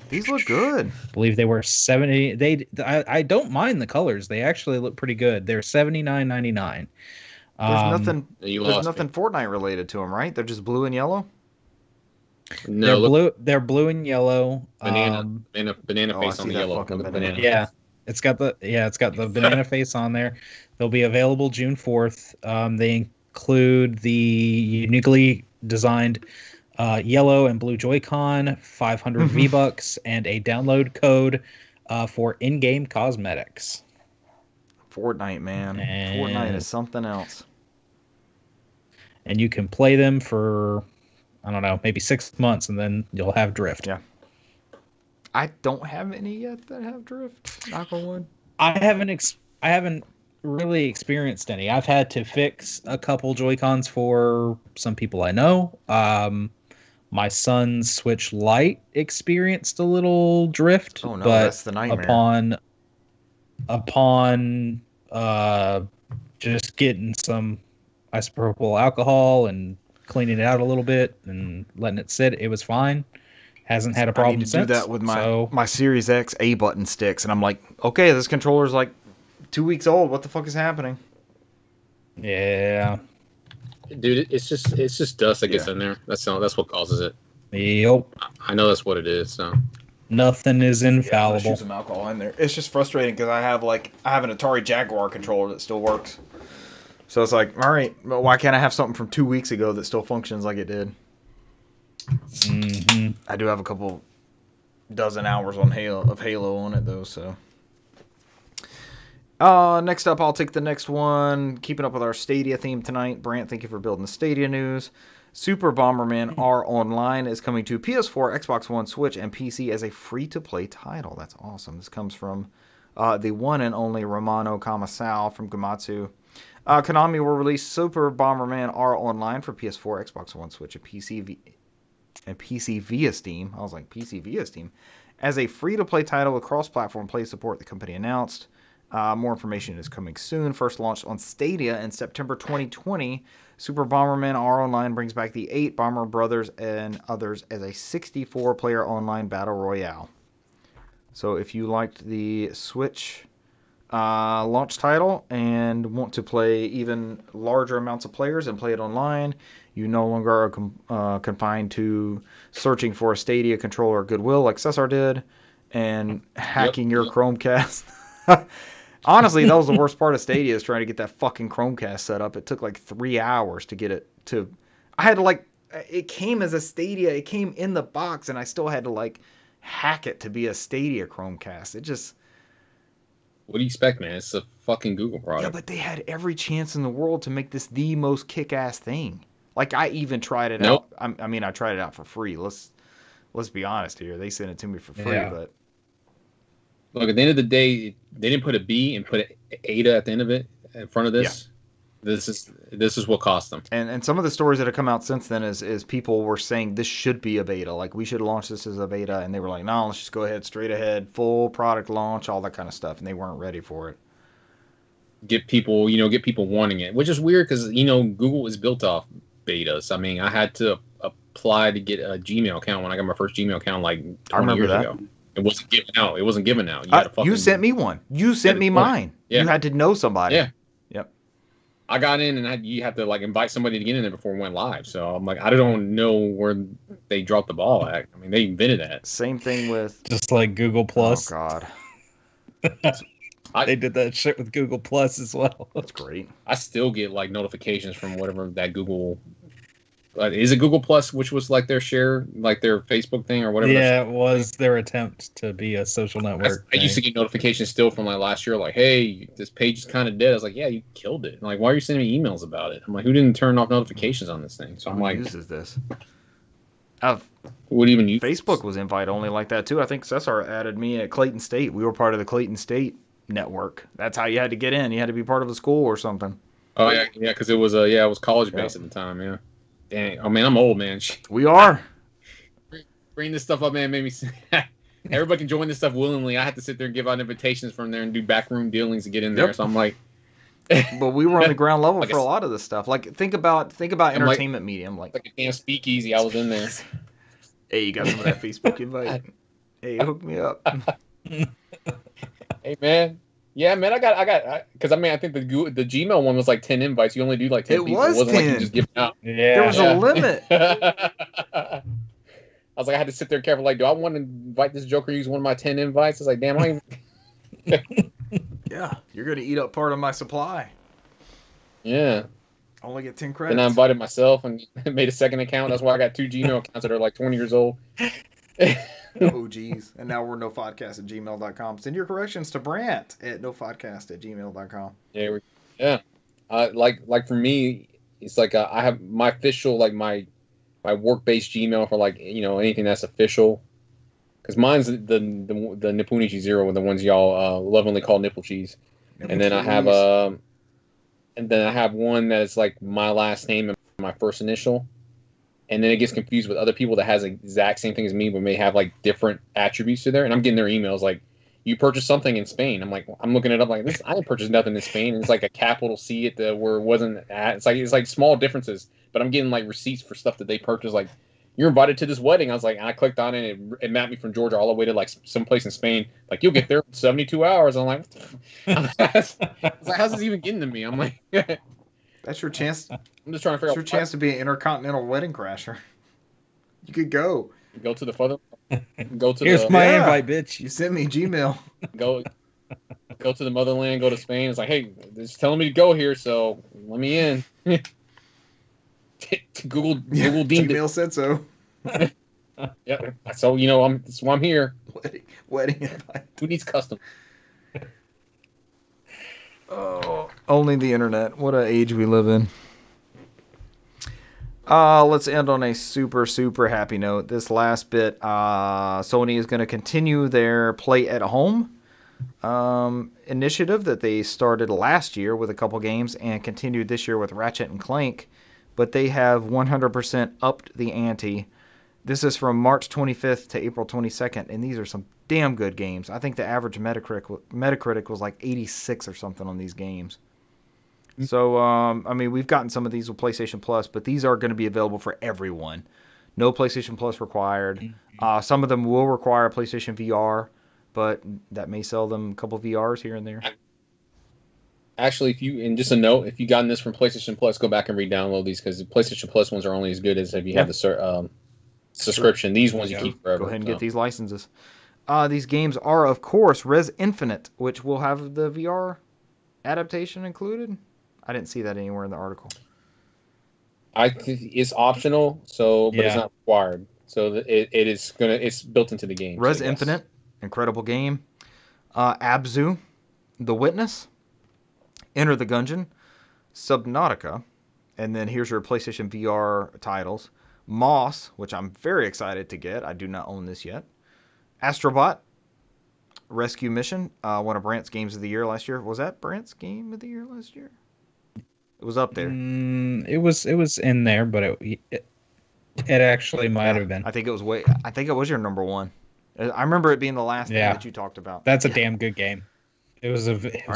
These look good. I believe they were 70. I don't mind the colors. They actually look pretty good. They're $79.99. There's nothing Fortnite related to them, right? They're just blue and yellow. No, they're blue and yellow. Banana face on the yellow. Banana. Yeah, it's got the banana face on there. They'll be available June 4th. They include the uniquely designed yellow and blue Joy-Con, 500 V-Bucks, and a download code for in-game cosmetics. Fortnite, man. Fortnite is something else. And you can play them for, I don't know, maybe 6 months, and then you'll have Drift. Yeah. I don't have any yet that have Drift. Knock on wood. I haven't really experienced any. I've had to fix a couple Joy-Cons for some people I know. My son's Switch Lite experienced a little drift. Oh no, but that's the nightmare. Upon just getting some isopropyl alcohol and cleaning it out a little bit and letting it sit, it was fine. Hasn't had a problem since. I need to do that with my Series X A button sticks, and I'm like, okay, this controller's like 2 weeks old. What the fuck is happening? Yeah. Dude, it's just dust that gets in there. That's what causes it. Yep. I know that's what it is. So Nothing is Yeah, I'm gonna infallible. shoot some alcohol in there. It's just frustrating because I have an Atari Jaguar controller that still works. So it's like, all right, well, why can't I have something from 2 weeks ago that still functions like it did? Hmm. I do have a couple dozen hours on Halo on it though. So next up, I'll take the next one. Keeping up with our Stadia theme tonight. Brant, thank you for building the Stadia news. Super Bomberman R Online is coming to PS4, Xbox One, Switch, and PC as a free-to-play title. That's awesome. This comes from the one and only Romano Kamasao from Gamatsu. Konami will release Super Bomberman R Online for PS4, Xbox One, Switch, and PC via Steam. I was like, PC via Steam. As a free-to-play title with cross-platform play support, the company announced. More information is coming soon. First launched on Stadia in September 2020. Super Bomberman R Online brings back the 8 Bomber Brothers and others as a 64-player online battle royale. So if you liked the Switch launch title and want to play even larger amounts of players and play it online, you no longer are confined to searching for a Stadia controller at Goodwill like Cesar did and hacking your Chromecast. Honestly, that was the worst part of Stadia is trying to get that fucking Chromecast set up. It took like 3 hours to get it to... I had to it came as a Stadia. It came in the box and I still had to hack it to be a Stadia Chromecast. It just... What do you expect, man? It's a fucking Google product. Yeah, but they had every chance in the world to make this the most kick-ass thing. I even tried it out. I mean, I tried it out for free. Let's be honest here. They sent it to me for free, but... Look, at the end of the day, they didn't put a B and put an Ada at the end of it in front of this. Yeah. This is what cost them. And some of the stories that have come out since then is people were saying this should be a beta. Like, we should launch this as a beta. And they were like, no, let's just go ahead, straight ahead, full product launch, all that kind of stuff. And they weren't ready for it. Get people wanting it, which is weird because, Google is built off betas. I mean, I had to apply to get a Gmail account when I got my first Gmail account 20 years ago. It wasn't given out. You sent me one. You sent me mine. Yeah. You had to know somebody. Yeah. Yep. I got in and you have to invite somebody to get in there before it went live. So I'm like, I don't know where they dropped the ball at. I mean, they invented that. Same thing with just like Google Plus. Oh God. They did that shit with Google Plus as well. That's great. I still get notifications from whatever that Google. Is it Google Plus, which was their share, their Facebook thing or whatever? Yeah, it was their attempt to be a social network. I used to get notifications still from last year, hey, this page is kind of dead. I was like, yeah, you killed it. Why are you sending me emails about it? I'm like, who didn't turn off notifications on this thing? So I'm like, who uses this? Would even use Facebook was invite only like that too. I think Cesar added me at Clayton State. We were part of the Clayton State network. That's how you had to get in. You had to be part of a school or something. Oh yeah, because it was it was college based at the time. Yeah. Dang. Oh man, I'm old, man. We are. Bring this stuff up, man. Made me. Everybody can join this stuff willingly. I had to sit there and give out invitations from there and do backroom dealings to get in there. So I'm like. But we were on the ground level for a lot of this stuff. Think about entertainment media. I'm like a damn speakeasy. I was in there. Hey, you got some of that Facebook invite? Hey, hook me up. Hey man. Yeah, man, I got because I think the Gmail one was 10 invites. You only do 10 people. It wasn't 10. You just give them out. Yeah. There was a limit. I was I had to sit there careful. Do I want to invite this Joker use one of my 10 invites? It's damn, I ain't... Yeah, you're going to eat up part of my supply. Yeah. I only get 10 credits. Then I invited myself and made a second account. That's why I got 2 Gmail accounts that are 20 years old. Oh, geez. And now we're nofodcast@gmail.com. Send your corrections to Brant at nofodcast@gmail.com. Yeah. For me, it's I have my official, my work-based Gmail for, anything that's official. Because mine's the Nipponichi Zero, the ones y'all lovingly call nipple cheese. And then I have one that is my last name and my first initial. And then it gets confused with other people that has the exact same thing as me, but may have different attributes to there. And I'm getting their emails you purchased something in Spain. I'm I'm looking it up this. I didn't purchase nothing in Spain. And it's a capital C at where it wasn't at. It's small differences, but I'm getting receipts for stuff that they purchased. You're invited to this wedding. I was and I clicked on it. And it mapped me from Georgia all the way to someplace in Spain. You'll get there in 72 hours. I'm what the how's this even getting to me? I'm that's your chance. I'm just trying to figure out. It's your chance to be an intercontinental wedding crasher. You could go. Go to the further. Go to Here's the my Yeah. invite, bitch. You sent me Gmail. go go to the motherland. Go to Spain. It's like, hey, it's telling me to go here, so let me in. Google deemed Gmail said so. it. Yeah. So that's why I'm here. Wedding invite. Who needs custom? Oh, only the internet. What an age we live in. Let's end on a super, super happy note. This last bit, Sony is going to continue their play at home initiative that they started last year with a couple games and continued this year with Ratchet and Clank, but they have 100% upped the ante. This is from March 25th to April 22nd, and these are some damn good games. I think the average Metacritic was like 86 or something on these games. So, I mean, we've gotten some of these with PlayStation Plus, but these are going to be available for everyone. No PlayStation Plus required. Some of them will require PlayStation VR, but that may sell them a couple VRs here and there. Actually, and just a note, if you gotten this from PlayStation Plus, go back and re-download these because the PlayStation Plus ones are only as good as if you have the subscription. These ones you keep forever. Go ahead and get these licenses. These games are, of course, Res Infinite, which will have the VR adaptation included. I didn't see that anywhere in the article. It's optional, but it's not required. So it's built into the game. Res Infinite, incredible game. Abzu, The Witness, Enter the Gungeon, Subnautica, and then here's your PlayStation VR titles. Moss, which I'm very excited to get. I do not own this yet. Astrobot, Rescue Mission, one of Brant's games of the year last year. Was that Brant's game of the year last year? It was up there. It was in there, but it actually might have been. I think it was your number one. I remember it being the last thing that you talked about. That's a damn good game. It was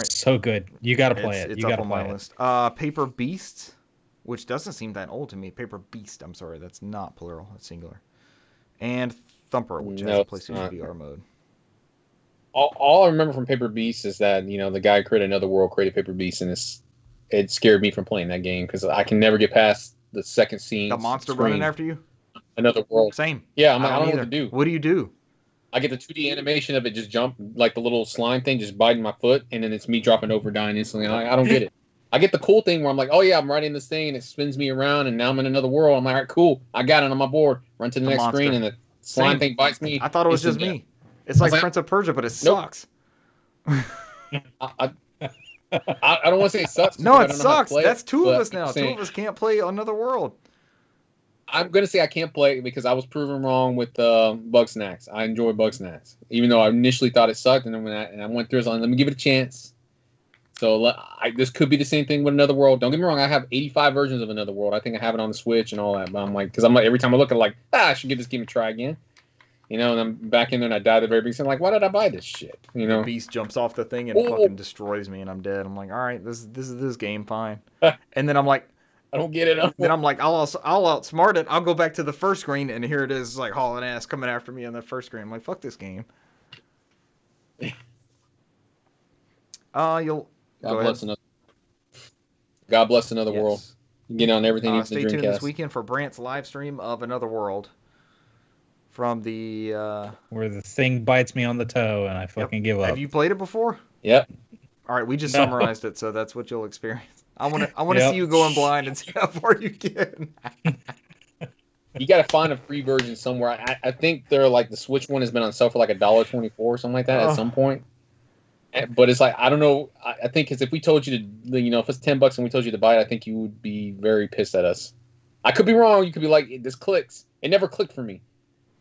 so good. You got to play it. It's you got up to on play my it. list. Paper Beast, which doesn't seem that old to me. Paper Beast. I'm sorry, that's not plural. It's singular. And Thumper, which has a PlayStation VR mode. All I remember from Paper Beast is that the guy who created Another World created Paper Beast, and it scared me from playing that game because I can never get past the second scene. The monster running after you? Another World. Same. Yeah, I don't know what to do. What do you do? I get the 2D animation of it just jump, like the little slime thing just biting my foot, and then it's me dropping over, dying instantly. I don't get it. I get the cool thing where I'm like, oh yeah, I'm riding this thing, and it spins me around, and now I'm in another world. I'm like, all right, cool. I got it on my board. Run to the next screen, and the slime thing bites me. I thought it was just me. It's like Prince of Persia, but it sucks. I don't want to say it sucks. No, it sucks. That's two of us now. Two of us can't play Another World. I'm going to say I can't play it because I was proven wrong with Bugsnax. I enjoy Bugsnax. Even though I initially thought it sucked, and then when I went through it, I was like, let me give it a chance. So this could be the same thing with Another World. Don't get me wrong, I have 85 versions of Another World. I think I have it on the Switch and all that. But I'm like, every time I look at it, I should give this game a try again. And I'm back in there and I die at the very beginning. I'm like, why did I buy this shit? The beast jumps off the thing and fucking destroys me and I'm dead. I'm like, all right, this is this game, fine. And then I'm like, I don't get it. Then I'm like, I'll outsmart it. I'll go back to the first screen and here it is, like hauling ass coming after me on the first screen. I'm like, fuck this game. God bless Another World. You get on everything. Stay tuned this weekend for Brant's live stream of Another World. From the where the thing bites me on the toe and I fucking give up. Have you played it before? Yep. All right, we just summarized it, so that's what you'll experience. I want to see you going blind and see how far you get. You got to find a free version somewhere. I think they're like the Switch one has been on sale for like $1.24 or something like that at some point. But it's like, I don't know. I think because if we told you to, if it's $10 and we told you to buy it, I think you would be very pissed at us. I could be wrong. You could be like, this clicks. It never clicked for me.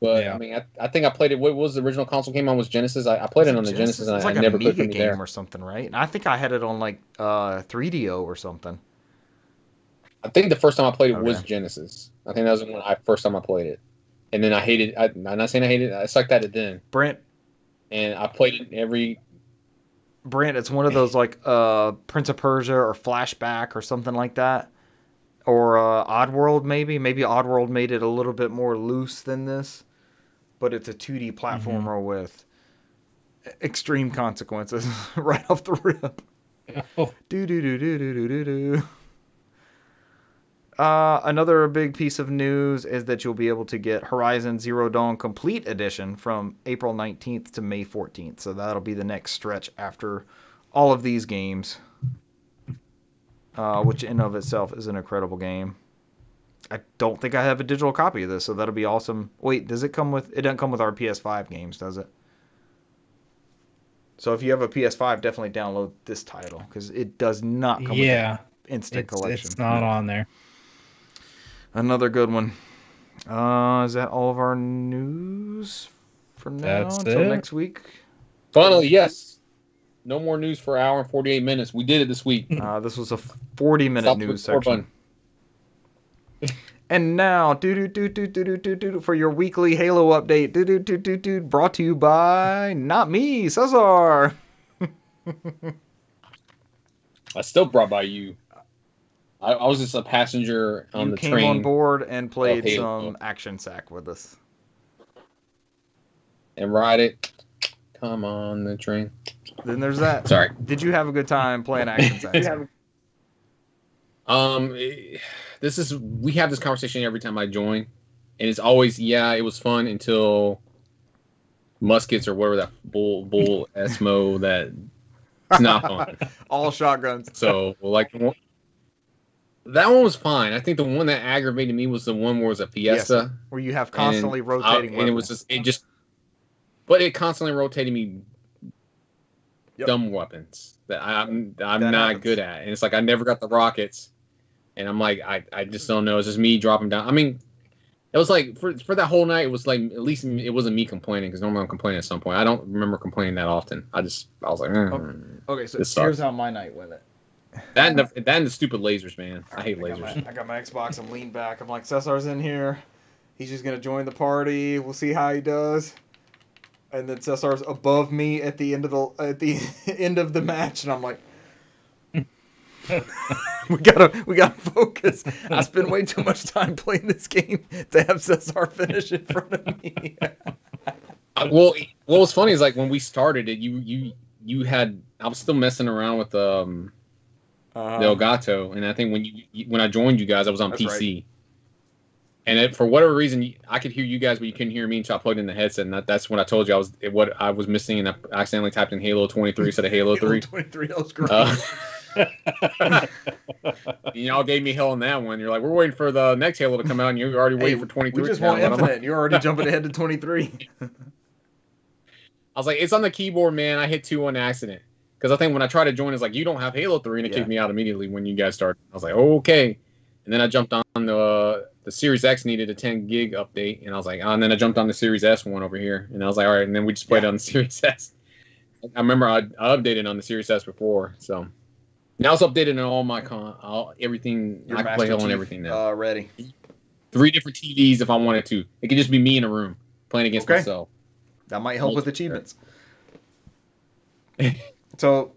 But I mean, I think I played it. What was the original console game on? Was Genesis? I played it on the Genesis, and I never clicked for me there. Or something, right? And I think I had it on like 3DO or something. I think the first time I played it was Genesis. I think that was when first time I played it, and then I hated. I'm not saying I hated it. I sucked at it then. Brent. And I played it every. Brent, it's one of those like Prince of Persia or Flashback or something like that. Or Oddworld, maybe. Maybe Oddworld made it a little bit more loose than this. But it's a 2D platformer with extreme consequences right off the rip. Oh. Do. Another big piece of news is that you'll be able to get Horizon Zero Dawn Complete Edition from April 19th to May 14th. So that'll be the next stretch after all of these games, which in of itself is an incredible game. I don't think I have a digital copy of this, so that'll be awesome. Wait, does it come with... It doesn't come with our PS5 games, does it? So if you have a PS5, definitely download this title, because it does not come with the instant collection. It's not on there. Another good one. Is that all of our news for now? That's Until it. next week? Finally, yes. No more news for an hour and 48 minutes. We did it this week. This was a 40-minute Stop news the record section. And now, for your weekly Halo update, brought to you by not me, Cesar. I still brought by you. I was just a passenger on the train. You came on board and played Halo. some Action Sack with us. And ride it. Come on the train. Then there's that. Sorry. Did you have a good time playing Action Sack? We have this conversation every time I join, and it's always, yeah, it was fun until muskets or whatever that bull Esmo that it's not fun. All shotguns. So like that one was fine. I think the one that aggravated me was the one where it was a Fiesta, where you have constantly rotating weapons. and it was but it constantly rotated me dumb weapons that I'm not good at, and it's like I never got the rockets. And I'm like, I just don't know. It's just me dropping down. I mean, it was like, for that whole night, it was like, at least it wasn't me complaining, because normally I'm complaining at some point. I don't remember complaining that often. I was like, Okay, so here's how my night went. That and the stupid lasers, man. I hate lasers. I got my Xbox. I'm leaned back. I'm like, Cesar's in here. He's just going to join the party. We'll see how he does. And then Cesar's above me at the end of the match. And I'm like, we gotta focus. I spend way too much time playing this game to have Cesar finish in front of me. Well, what was funny is like when we started it, you had, I was still messing around with the Elgato, and I think when I joined you guys, I was on PC. Right. And for whatever reason, I could hear you guys, but you couldn't hear me, so I plugged in the headset, and that's when I told you what I was missing, and I accidentally typed in Halo 23 instead of Halo 3. 23, that was great. Y'all gave me hell on that one. You're like, we're waiting for the next Halo to come out, and you're already waiting for 23. We just want Infinite. You're already jumping ahead to 23. I was like, it's on the keyboard, man. I hit 2 on accident. Because I think when I tried to join, it's like, you don't have Halo 3, and it kicked me out immediately when you guys started. I was like, okay. And then I jumped on the Series X needed a 10 gig update, and I was like, oh, and then I jumped on the Series S one over here, and I was like, all right, and then we just played on the Series S. I remember I updated on the Series S before, so now it's updated in all my everything. I can play Halo on everything now. Ready. 3 different TVs if I wanted to. It could just be me in a room playing against myself. That might help with achievements. So,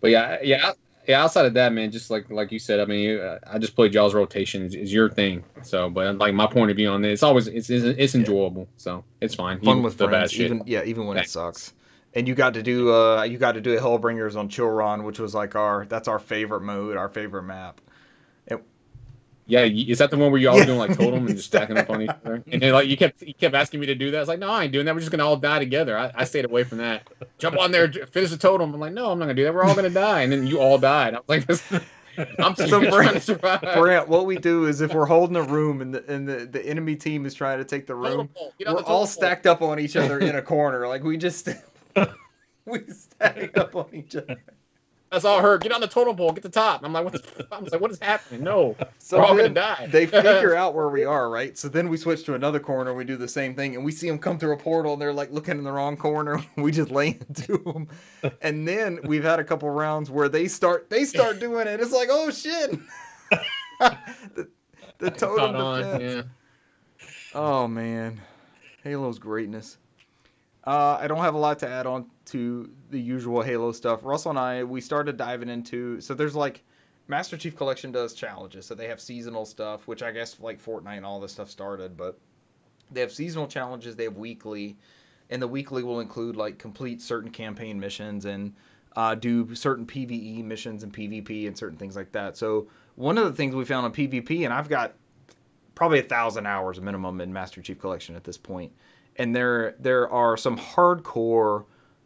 but yeah. Outside of that, man, just like you said, I mean, I just played y'all's rotation is your thing. So, but like my point of view on this, it's enjoyable. So it's fine. Fun with the bad shit. Even when it sucks. And you got to do a Hellbringers on Chillron, which was like that's our favorite mode, our favorite map. Yeah, is that the one where you all doing like totem and just stacking up on each other? And then, like you kept asking me to do that. I was like, no, I ain't doing that. We're just gonna all die together. I stayed away from that. Jump on there, finish the totem. I'm like, no, I'm not gonna do that. We're all gonna die. And then you all died. I was like, I'm so trying to survive. Brant, what we do is if we're holding a room and the enemy team is trying to take the room, we're all stacked up on each other in a corner. Like we stack up on each other. That's all I heard. Get on the totem pole. Get the top. I'm like, what is happening? No, so we're all gonna die. They figure out where we are, right? So then we switch to another corner. We do the same thing, and we see them come through a portal. And they're like looking in the wrong corner. We just lay into them, and then we've had a couple rounds where they start doing it. It's like, oh shit, the totem defense. Yeah. Oh man, Halo's greatness. I don't have a lot to add on to the usual Halo stuff. Russell and I, we started diving into... So there's like... Master Chief Collection does challenges. So they have seasonal stuff, which I guess like Fortnite and all this stuff started. But they have seasonal challenges. They have weekly. And the weekly will include like complete certain campaign missions and do certain PvE missions and PvP and certain things like that. So one of the things we found on PvP, and I've got probably 1,000 hours minimum in Master Chief Collection at this point, and there are some hardcore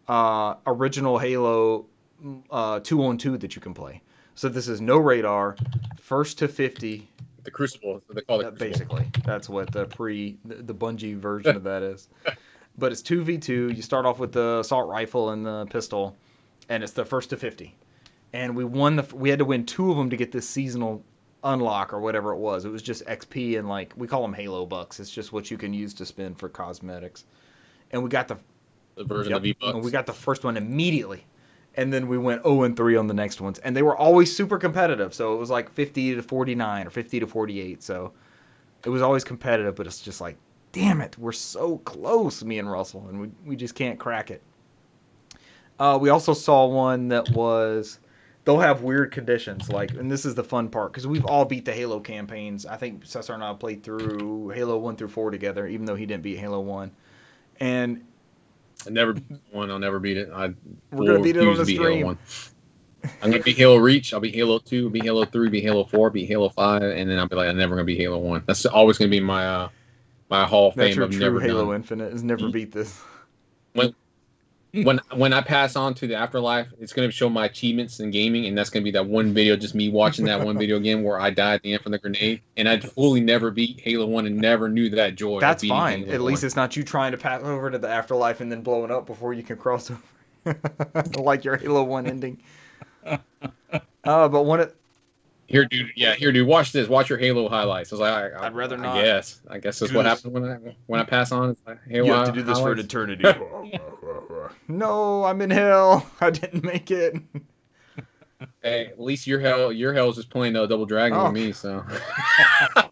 original Halo 2-on-2 that you can play. So this is no radar, first to 50. The Crucible, they call it. Basically, that's what the Bungie version of that is. But it's 2v2. You start off with the assault rifle and the pistol, and it's the first to 50. And we had to win 2 of them to get this seasonal unlock or whatever it was. It was just XP and like we call them Halo bucks. It's just what you can use to spend for cosmetics. And we got the version of V-Bucks. And we got the first one immediately. And then we went 0-3 on the next ones. And they were always super competitive. So it was like 50 to 49 or 50 to 48. So it was always competitive, but it's just like, damn it, we're so close, me and Russell, and we just can't crack it. We also saw one that was, they'll have weird conditions, like, and this is the fun part, because we've all beat the Halo campaigns. I think Cesar and I played through Halo 1 through 4 together, even though he didn't beat Halo 1. And I never beat one. I'll never beat it. We're going to beat it on the stream. I'm going to be Halo Reach. I'll be Halo 2, be Halo 3, be Halo 4, be Halo 5, and then I'll be like, I'm never going to be Halo 1. That's always going to be my my Hall of Fame. That's your I've true never Halo done. Infinite is never beat this. When I pass on to the afterlife, it's going to show my achievements in gaming, and that's going to be that one video, just me watching that one video again where I died at the end from the grenade, and I fully never beat Halo 1 and never knew that joy. That's fine. Halo At 1. least it's not you trying to pass over to the afterlife and then blowing up before you can cross over. Like your Halo 1 ending. But one of... Here, dude, watch this. Watch your Halo highlights. I was like, I'd rather not. I guess that's what happens when I pass on. It's like Halo you have to do this highlights. for an eternity. No, I'm in hell. I didn't make it. Hey, at least your hell is just playing Double Dragon with me. So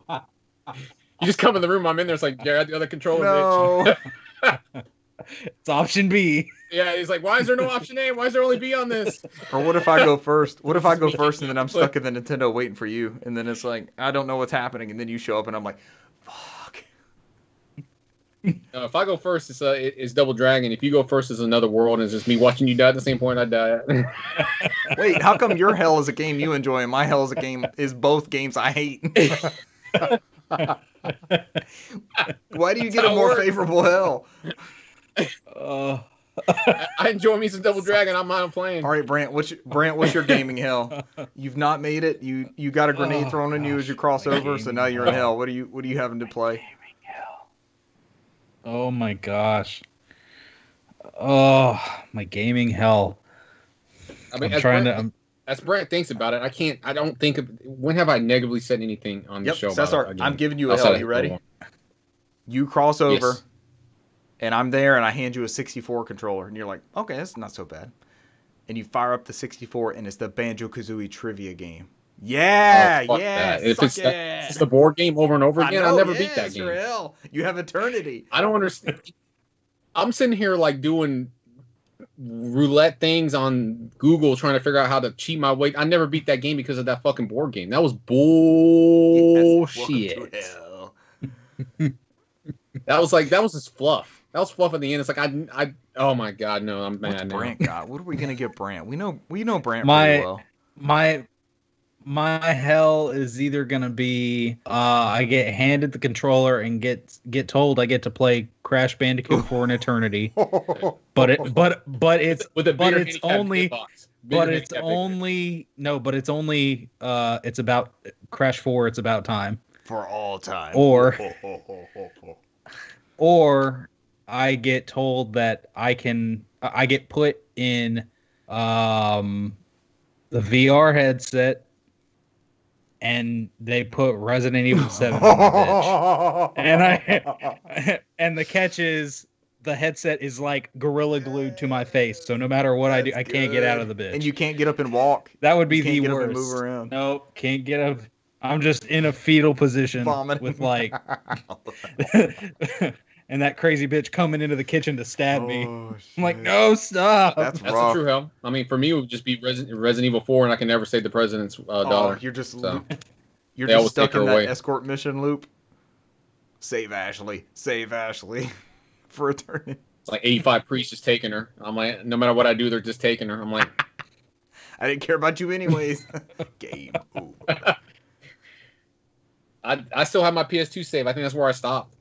you just come in the room I'm in there. It's like, yeah, the other controller. No. Bitch. It's option B. Yeah, he's like, why is there no option A? Why is there only B on this? Or what if I go first? What if I go first and then I'm stuck in the Nintendo waiting for you? And then it's like, I don't know what's happening. And then you show up and I'm like, fuck. If I go first, it's Double Dragon. If you go first, it's another world, and it's just me watching you die at the same point I die at. Wait, how come your hell is a game you enjoy and my hell is both games I hate? Why do you get a more favorable hell? I enjoy me some Double Dragon. I'm not playing. All right, Brant, what's your gaming hell? You've not made it. You got a grenade thrown on you as you cross over, so now you're in hell. What are you having to play? Oh my gosh. Oh, my gaming hell. I mean, as Brent thinks about it, I don't think of, when have I negatively said anything on the show? Cesar, I'm giving you a hell. You ready? You cross over, yes. And I'm there, and I hand you a 64 controller, and you're like, okay, that's not so bad. And you fire up the 64, and it's the Banjo-Kazooie trivia game. Yeah, yeah. If it's the board game over and over again, I'll never beat that game. Hell. You have eternity. I don't understand. I'm sitting here like doing roulette things on Google trying to figure out how to cheat my way. I never beat that game because of that fucking board game. That was bullshit. Yes, that was just fluff. That was fluff at the end. It's like I oh my god, no, I'm mad now. Brant got? What are we gonna get Brant? We know Brant pretty well. My hell is either gonna be I get handed the controller and get told I get to play Crash Bandicoot for an eternity, but it's about Crash 4. It's about time for all time. Or I get told that I get put in the VR headset. And they put Resident Evil 7 on the bitch. And the catch is the headset is like gorilla glued to my face. So no matter what I do, I can't get out of the bitch. And you can't get up and walk. That would be the worst. Up and move around. Nope, can't get up. I'm just in a fetal position with like and that crazy bitch coming into the kitchen to stab me. I'm like, no, stop. That's the true hell. I mean, for me, it would just be Resident Evil 4, and I can never save the president's daughter. You're just stuck in that escort mission loop. Save Ashley for eternity. It's like 85 priests just taking her. I'm like, no matter what I do, they're just taking her. I'm like, I didn't care about you anyways. Game over. I still have my PS2 save. I think that's where I stopped.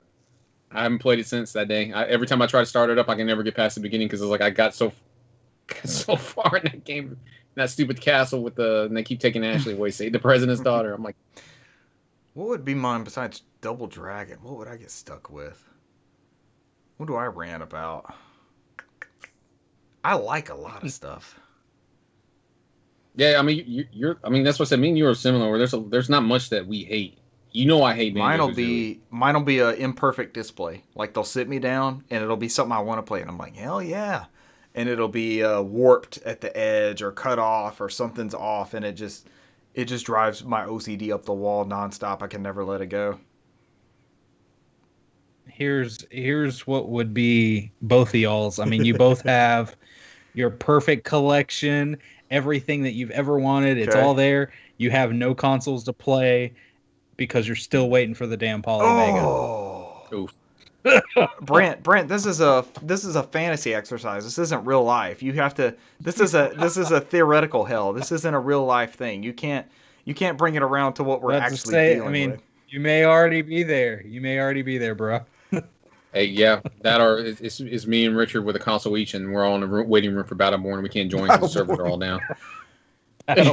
I haven't played it since that day. Every time I try to start it up, I can never get past the beginning because it's like I got so far in that game, in that stupid castle with and they keep taking Ashley away, say the president's daughter. I'm like, what would be mine besides Double Dragon? What would I get stuck with? What do I rant about? I like a lot of stuff. yeah, I mean, you're. I mean, that's what I said. Me and you are similar. Where there's not much that we hate. You know, I hate Banjo-Kazooie. Mine'll be a imperfect display. Like they'll sit me down and it'll be something I want to play, and I'm like, hell yeah. And it'll be warped at the edge or cut off or something's off, and it just drives my OCD up the wall nonstop. I can never let it go. Here's what would be both of y'all's. I mean, you both have your perfect collection, everything that you've ever wanted. It's all there. You have no consoles to play because you're still waiting for the damn Polymega. Oh. Oof. Brent, this is a fantasy exercise. This isn't real life. You have to. This is a theoretical hell. This isn't a real life thing. You can't bring it around to what we're actually dealing with. You may already be there. Bro. Hey, yeah, it's me and Richard with a console each, and we're all in a waiting room for Battleborn, and we can't join because the servers are all down. I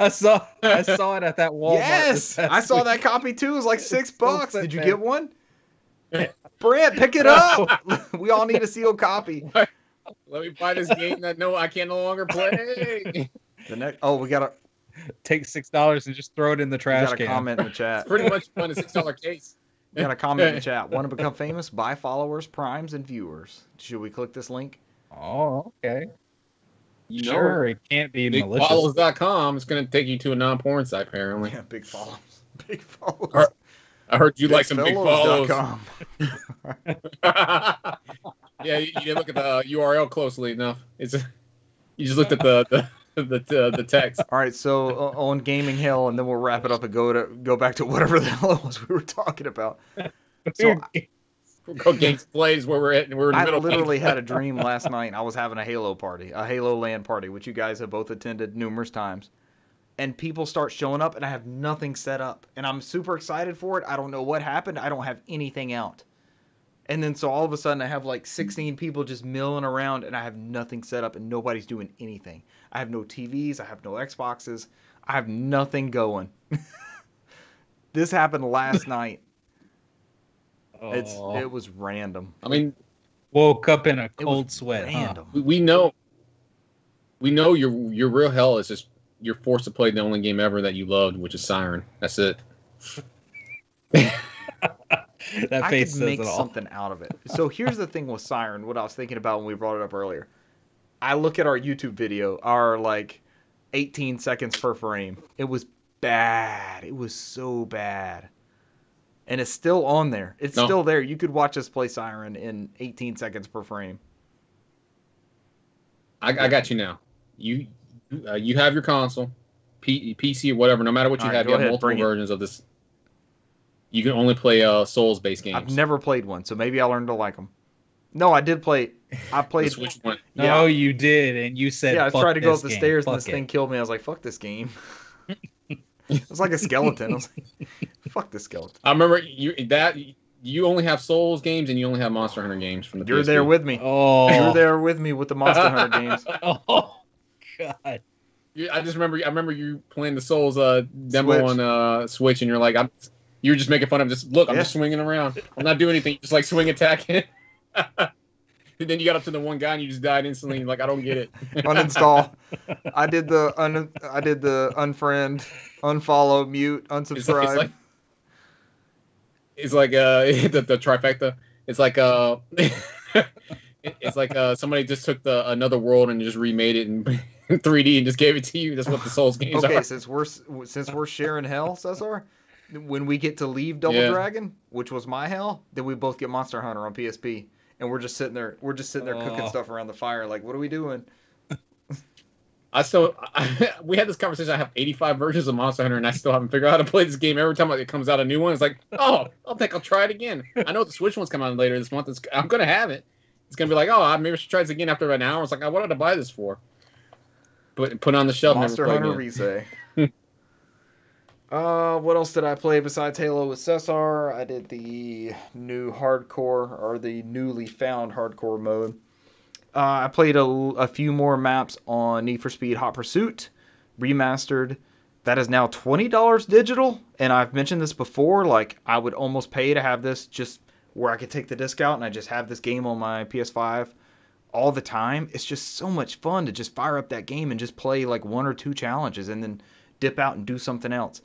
saw it at that Walmart. Yes, I saw that copy too. It was like $6. Did you get one? Brent, pick it up. We all need a sealed copy. Let me buy this game that I can no longer play. We gotta take $6 and just throw it in the trash can. We got a comment in the chat. It's pretty much fun, a $6 case. We got a comment in the chat. Want to become famous? Buy followers, primes, and viewers. Should we click this link? Oh, okay. Sure, it can't be malicious. BigFollows.com is going to take you to a non-porn site, apparently. Yeah, big follows. Big follows. I heard you like some big follows. Yeah, you didn't look at the URL closely enough. You just looked at the text. All right, so on Gaming Hell, and then we'll wrap it up and go back to whatever the hell it was we were talking about. So Games Played is where we're at, and we're in the middle. I literally had a dream last night. I was having a Halo party, a Halo LAN party, which you guys have both attended numerous times. And people start showing up, and I have nothing set up. And I'm super excited for it. I don't know what happened. I don't have anything out. And then so all of a sudden, I have like 16 people just milling around, and I have nothing set up, and nobody's doing anything. I have no TVs. I have no Xboxes. I have nothing going. This happened last night. It was random. I mean, woke up in a cold sweat. Random. Huh? We know your real hell is just you're forced to play the only game ever that you loved, which is Siren. That's it. That face I could make something out of it. So here's the thing with Siren. What I was thinking about when we brought it up earlier. I look at our YouTube video, our like 18 seconds per frame. It was bad. It was so bad. And it's still on there. It's still there. You could watch us play Siren in 18 seconds per frame. I got you now. You have your console, PC or whatever. No matter what you have multiple versions of this. You can only play Souls-based games. I've never played one, so maybe I'll learn to like them. No, I did play. I played. The Switch one. Yeah. No, you did, and you said. Yeah, I tried to go up the stairs, and this thing killed me. I was like, "Fuck this game." It was like a skeleton. I was like, "Fuck this skeleton." I remember you only have Souls games and you only have Monster Hunter games from the. You're PSP. there with me. Oh, you're there with me with the Monster Hunter games. Oh God. I remember you playing the Souls demo on Switch, and you're like, you're just making fun of just look. I'm just swinging around. I'm not doing anything. Just like swing attacking. And then you got up to the one guy and you just died instantly. Like I don't get it. Uninstall. I did the unfriend, unfollow, mute, unsubscribe. It's like the trifecta. It's like it's like somebody just took another world and just remade it in 3D and just gave it to you. That's what the Souls games are. Okay, since we're sharing hell, Cesar, when we get to leave Double Dragon, which was my hell, then we both get Monster Hunter on PSP. And we're just sitting there cooking stuff around the fire. Like, what are we doing? We had this conversation. I have 85 versions of Monster Hunter, and I still haven't figured out how to play this game. Every time it comes out a new one, it's like, oh, I'll try it again. I know the Switch one's coming out later this month. I'm gonna have it. It's gonna be like, oh, maybe I should try this again after an hour. It's like, what did I buy this for? But put it on the shelf. Monster Hunter Resay. What else did I play besides Halo with Cesar? I did the new hardcore, or the newly found hardcore mode. I played a few more maps on Need for Speed Hot Pursuit Remastered. That is now $20 digital, and I've mentioned this before. Like, I would almost pay to have this just where I could take the disc out and I just have this game on my PS5 all the time. It's just so much fun to just fire up that game and just play like one or two challenges and then dip out and do something else.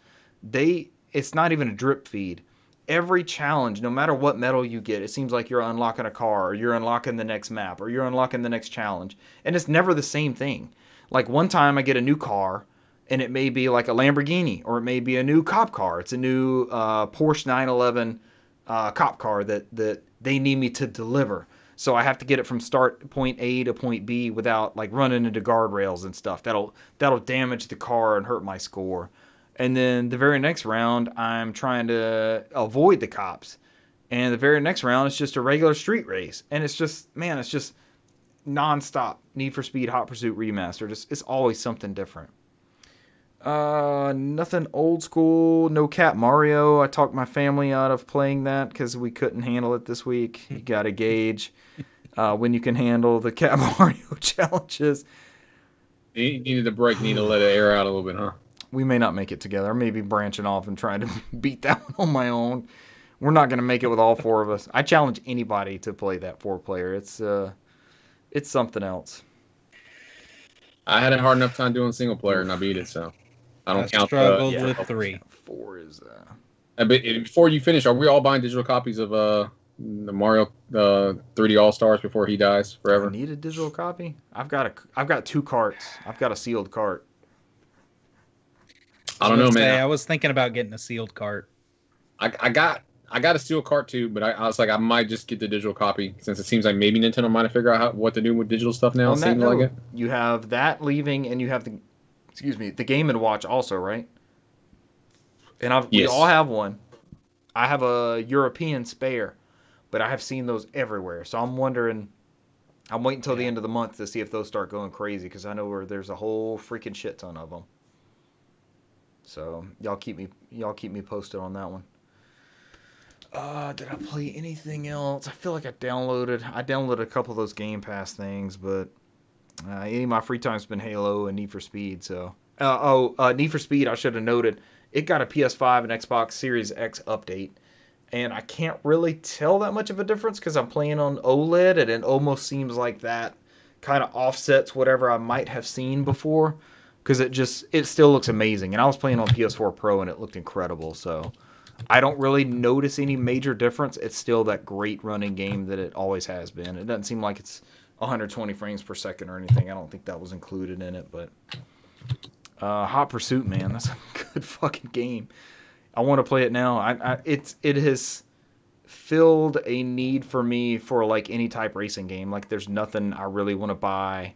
It's not even a drip feed. Every challenge, no matter what medal you get, it seems like you're unlocking a car, or you're unlocking the next map, or you're unlocking the next challenge. And it's never the same thing. Like, one time I get a new car, and it may be like a Lamborghini, or it may be a new cop car. It's a new Porsche 911 cop car that they need me to deliver. So I have to get it from start point A to point B without like running into guardrails and stuff. That'll damage the car and hurt my score. And then the very next round, I'm trying to avoid the cops. And the very next round, it's just a regular street race. And it's just, man, it's just nonstop Need for Speed Hot Pursuit Remastered. It's always something different. Nothing old school. No Cat Mario. I talked my family out of playing that because we couldn't handle it this week. You got to gauge when you can handle the Cat Mario challenges. You needed a break. Need to let it air out a little bit, huh? We may not make it together. I may be branching off and trying to beat that one on my own. We're not going to make it with all four of us. I challenge anybody to play that 4-player. It's something else. I had a hard enough time doing single player and I beat it, so I don't count. Struggled with 3. 4 is. But before you finish, are we all buying digital copies of the Mario 3D All Stars before he dies forever? I need a digital copy. I've got 2 carts. I've got a sealed cart. I don't know, man. I was thinking about getting a sealed cart. I got a sealed cart too, but I was like, I might just get the digital copy since it seems like maybe Nintendo might have figured out what to do with digital stuff now. On that note, you have that leaving, and you have the Game & Watch also, right? And we all have one. I have a European spare, but I have seen those everywhere. So I'm wondering. I'm waiting until the end of the month to see if those start going crazy because I know there's a whole freaking shit ton of them. So y'all keep me posted on that one. Did I play anything else? I feel like I downloaded a couple of those Game Pass things, but any of my free time's been Halo and Need for Speed. So Need for Speed, I should have noted, it got a PS5 and Xbox Series X update, and I can't really tell that much of a difference because I'm playing on OLED, and it almost seems like that kind of offsets whatever I might have seen before. Because it still looks amazing. And I was playing on PS4 Pro and it looked incredible. So I don't really notice any major difference. It's still that great running game that it always has been. It doesn't seem like it's 120 frames per second or anything. I don't think that was included in it. But Hot Pursuit, man, that's a good fucking game. I want to play it now. It has filled a need for me for like any type racing game. Like there's nothing I really want to buy.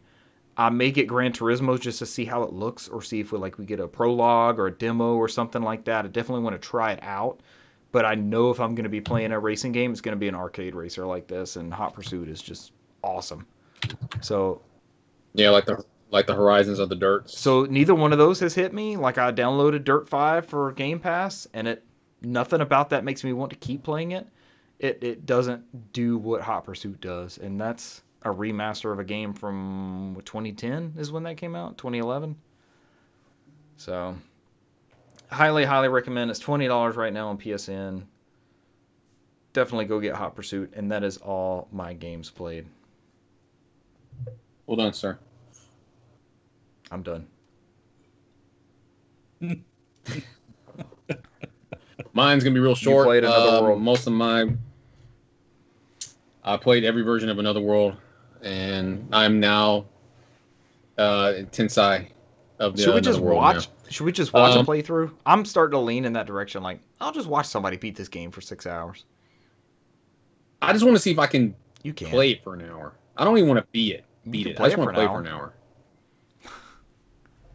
I may get Gran Turismo just to see how it looks or see if we get a prologue or a demo or something like that. I definitely want to try it out. But I know if I'm going to be playing a racing game, it's going to be an arcade racer like this. And Hot Pursuit is just awesome. So yeah, like the Horizons of the Dirts. So neither one of those has hit me. Like I downloaded Dirt 5 for Game Pass, and nothing about that makes me want to keep playing it. It doesn't do what Hot Pursuit does, and that's a remaster of a game from 2010 is when that came out, 2011. So, highly, highly recommend. It's $20 right now on PSN. Definitely go get Hot Pursuit, and that is all my games played. Well done, sir. I'm done. Mine's gonna be real short. You played Another World. I played every version of Another World, and I'm now Tensai of the Another World now. Should we just watch a playthrough? I'm starting to lean in that direction. Like, I'll just watch somebody beat this game for 6 hours. I just want to see if I can You can. play it for an hour. I don't even want to beat it. I just want to play for an hour.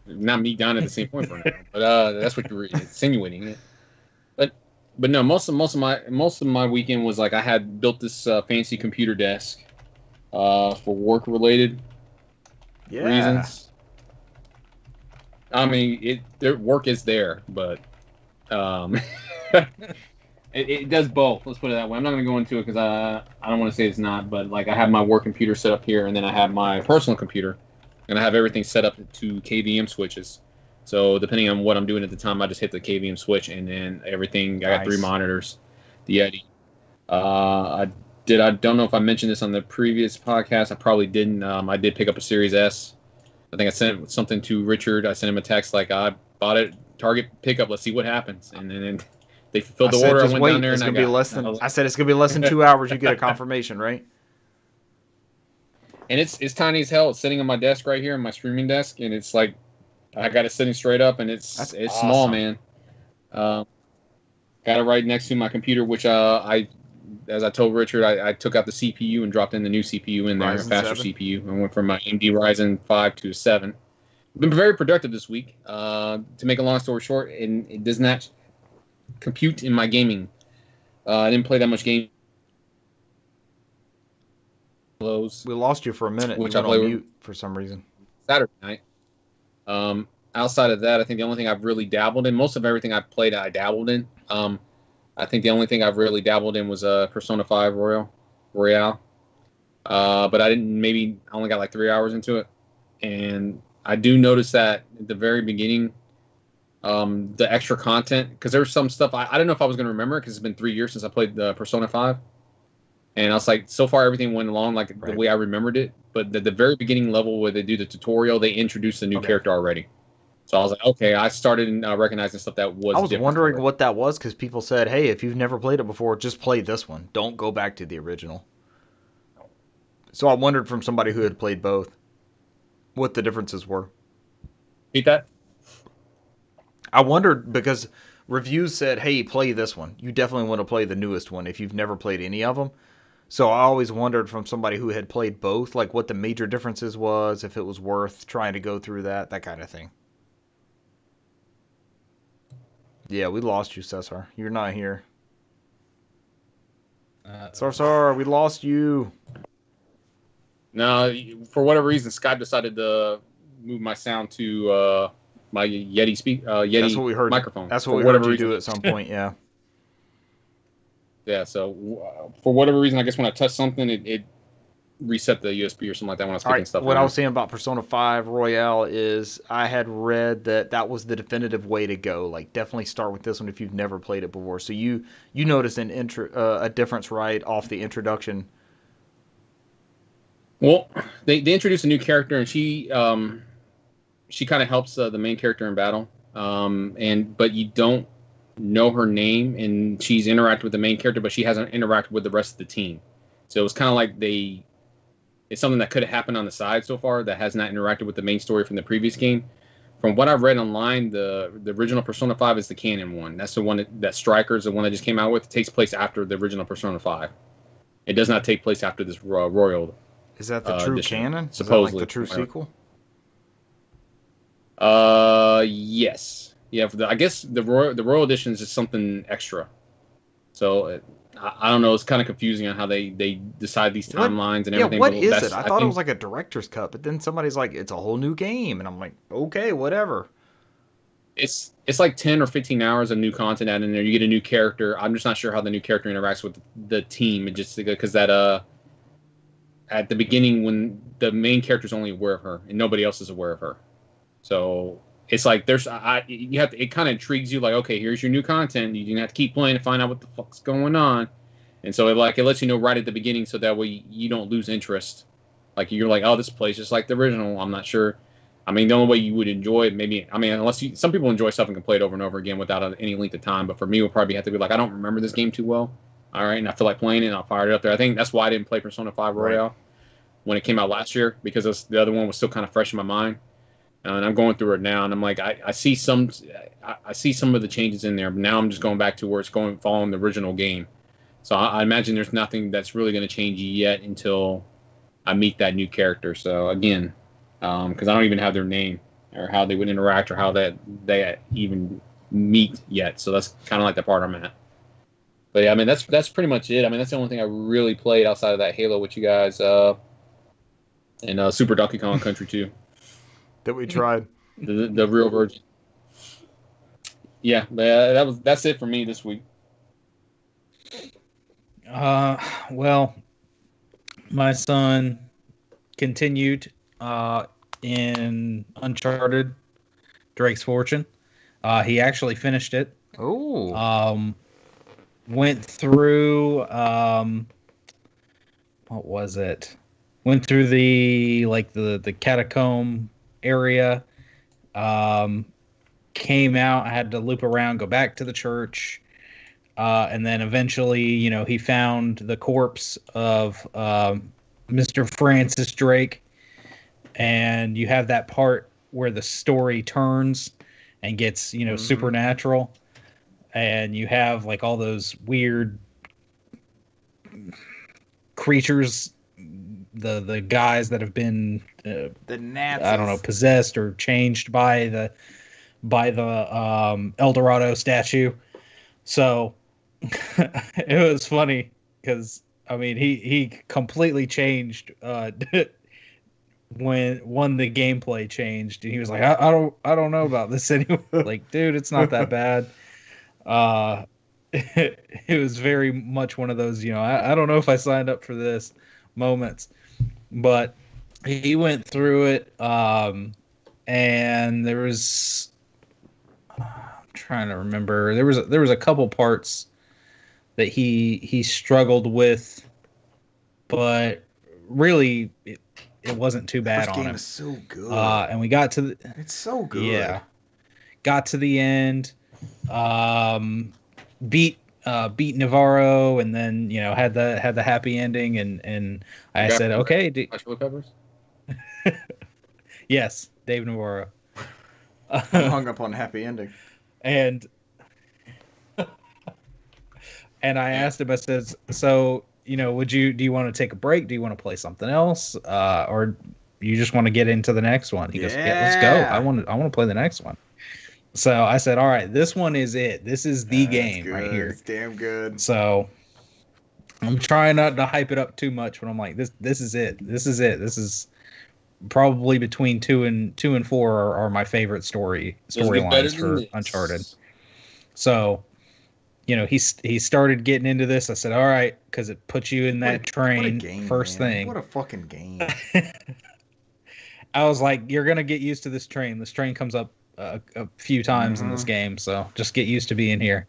Not me down at the same point for an hour, but that's what you're insinuating. But no, most of my weekend was like I had built this fancy computer desk for work related reasons. I mean, work is there, but Um, it does both. Let's put it that way. I'm not going to go into it because I don't want to say it's not, but like I have my work computer set up here, and then I have my personal computer, and I have everything set up to KVM switches. So depending on what I'm doing at the time, I just hit the KVM switch, and then everything. I got 3 monitors, the Yeti. I don't know if I mentioned this on the previous podcast. I probably didn't. I did pick up a Series S. I think I sent something to Richard. I sent him a text like I bought it, Target pickup. Let's see what happens, and then they fulfilled the order. I went down there and I said it's gonna be less than 2 hours. You get a confirmation, right? And it's tiny as hell. It's sitting on my desk right here, on my streaming desk, and it's like I got it sitting straight up, and it's awesome. Small, man. Got it right next to my computer, which as I told Richard, I took out the CPU and dropped in the new CPU in there, a faster CPU. I went from my AMD Ryzen 5 to a 7. I've been very productive this week. To make a long story short, and it does not compute in my gaming. I didn't play that much game. We lost you for a minute. Which you I played on mute for some reason. Saturday night. Outside of that, I think the only thing I've really dabbled in, most of everything I've played, I dabbled in. I think the only thing I've really dabbled in was Persona 5 Royale. But I only got like 3 hours into it. And I do notice that at the very beginning, the extra content, because there's some stuff, I don't know if I was going to remember because it's been 3 years since I played the Persona 5. And I was like, so far everything went along like the way I remembered it. But the very beginning level where they do the tutorial, they introduced a new character already. So I was like, okay, I started recognizing stuff that was. I was wondering what that was because people said, hey, if you've never played it before, just play this one. Don't go back to the original. So I wondered from somebody who had played both what the differences were. Repeat that? I wondered because reviews said, hey, play this one. You definitely want to play the newest one if you've never played any of them. So I always wondered from somebody who had played both, like what the major differences was, if it was worth trying to go through that kind of thing. Yeah, we lost you, Cesar. You're not here. Cesar, we lost you. No, for whatever reason, Skype decided to move my sound to my Yeti Yeti That's what we heard. Microphone. That's what we heard you do at some point, yeah. Yeah, so for whatever reason, I guess when I touched something, it reset the USB or something like that when I was picking stuff up. What I was saying about Persona 5 Royale is I had read that was the definitive way to go. Like, definitely start with this one if you've never played it before. So you noticed a difference right off the introduction. Well, they introduced a new character, and she kind of helps the main character in battle. But you don't know her name, and she's interacted with the main character, but she hasn't interacted with the rest of the team. So it was kind of like it's something that could have happened on the side so far that has not interacted with the main story from the previous game. From what I've read online, the original Persona 5 is the canon one. That's the one that Striker's the one that just came out with. It takes place after the original Persona 5. It does not take place after this Royal. Is that the true edition, canon? Supposedly. Is that like the true sequel? Yes. Yeah, I guess the Royal Edition is just something extra. So I don't know. It's kind of confusing on how they decide these timelines and everything. Yeah, what is it? I thought it was like a director's cut, but then somebody's like, it's a whole new game, and I'm like, okay, whatever. It's like 10 or 15 hours of new content added in there. You get a new character. I'm just not sure how the new character interacts with the team. It just because that at the beginning when the main character's only aware of her and nobody else is aware of her, so. It's like it kind of intrigues you, like, okay, here's your new content. You have to keep playing to find out what the fuck's going on. And so it lets you know right at the beginning so that way you don't lose interest. Like you're like, oh, this plays just like the original. I'm not sure. I mean, the only way you would enjoy it, unless some people enjoy stuff and can play it over and over again without any length of time. But for me, it would probably have to be like, I don't remember this game too well. All right, and I feel like playing it, and I'll fire it up there. I think that's why I didn't play Persona 5 Royale when it came out last year, because the other one was still kind of fresh in my mind. And I'm going through it now, and I'm like, I see some of the changes in there, but now I'm just going back to where it's following the original game. So I imagine there's nothing that's really going to change yet until I meet that new character. So again, because I don't even have their name or how they would interact or how they even meet yet. So that's kind of like the part I'm at. But yeah, I mean that's pretty much it. I mean that's the only thing I really played outside of that Halo with you guys, and Super Donkey Kong Country 2. That we tried. The real version. Yeah, that's it for me this week. Well, my son continued in Uncharted Drake's Fortune. He actually finished it. Oh. Went through what was it? Went through the catacomb area. Came out, I had to loop around, go back to the church. And then eventually, he found the corpse of Mr. Francis Drake. And you have that part where the story turns and gets, supernatural. And you have like all those weird creatures, the guys that have been The Nazis. I don't know, possessed or changed by the El Dorado statue. So it was funny because he completely changed when the gameplay changed, and he was like, I don't know about this anymore. Like, dude, it's not that bad. It was very much one of those, I don't know if I signed up for this moments, but he went through it, and there was, I'm trying to remember, there was a couple parts that he struggled with, but really it wasn't too bad on him. Is so good. And we got to it's so good. Yeah. Got to the end, beat Navarro, and then had the happy ending, and I said, okay, Chili peppers. Yes, Dave Navarro. I'm hung up on happy ending. And I asked him, I said, so do you want to take a break? Do you want to play something else, or you just want to get into the next one? He goes, yeah, let's go. I want to play the next one. So I said, all right, this one is it. This is the game right here. It's damn good. So I'm trying not to hype it up too much, but I'm like, this is it. This is it. This is probably between 2 and 4 are my favorite storylines for Uncharted. So, he started getting into this. I said, all right, because it puts you in that train first thing. What a fucking game. I was like, you're going to get used to this train. This train comes up a few times in this game, so just get used to being here.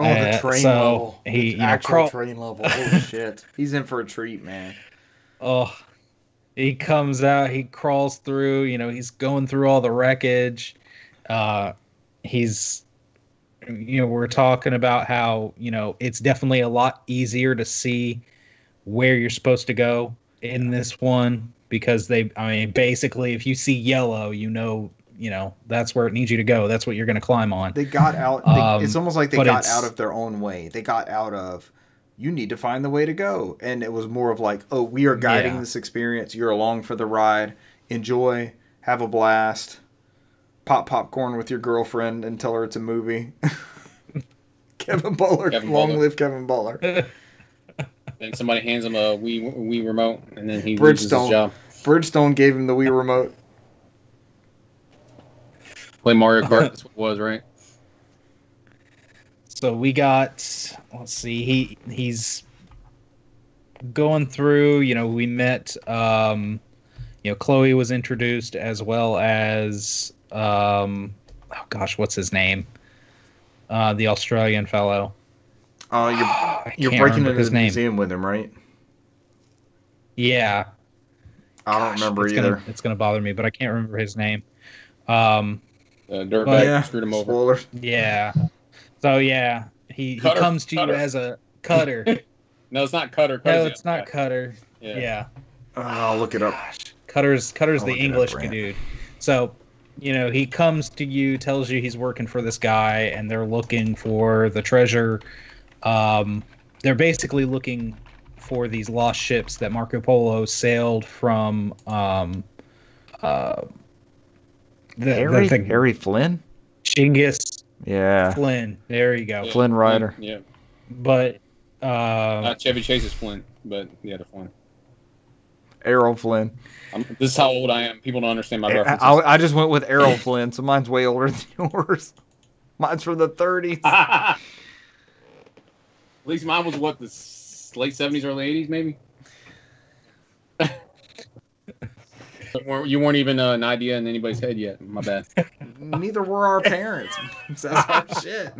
Oh, the train level. He actual train level. Holy shit. He's in for a treat, man. Oh, he comes out, he crawls through, he's going through all the wreckage. He's we're talking about how, it's definitely a lot easier to see where you're supposed to go in this one, because basically if you see yellow, that's where it needs you to go. That's what you're going to climb on. They got out. It's almost like they got out of their own way. They got out of, you need to find the way to go. And it was more of like, oh, we are guiding this experience. You're along for the ride. Enjoy. Have a blast. Pop popcorn with your girlfriend and tell her it's a movie. Kevin Butler. Long live Kevin Butler. Then somebody hands him a Wii remote, and then he loses his job. Bridgestone gave him the Wii remote. Play Mario Kart. That's what it was, right? So we got, let's see, he's going through, we met, Chloe was introduced, as well as, oh gosh, what's his name? The Australian fellow. You're breaking into the museum with him, right? Yeah. I don't remember either. It's going to bother me, but I can't remember his name. Dirtbag screwed him over. Spoilers. Yeah. So yeah, he comes to you as a Cutter. No, it's not Cutter. No, it's not Cutter. Yeah. I'll look it up. Cutter's the English dude. So, he comes to you, tells you he's working for this guy, and they're looking for the treasure. They're basically looking for these lost ships that Marco Polo sailed from. Harry Flynn? Genghis. Yeah. Flynn. There you go. Yeah, Flynn Rider. Yeah. But not Chevy Chase's Flynn, but the other Flynn. Errol Flynn. This is how old I am. People don't understand my references. I just went with Errol Flynn, so mine's way older than yours. Mine's from the 30s. At least mine was what, the late 70s, early 80s, maybe. You weren't even an idea in anybody's head yet. My bad. Neither were our parents. That's our shit.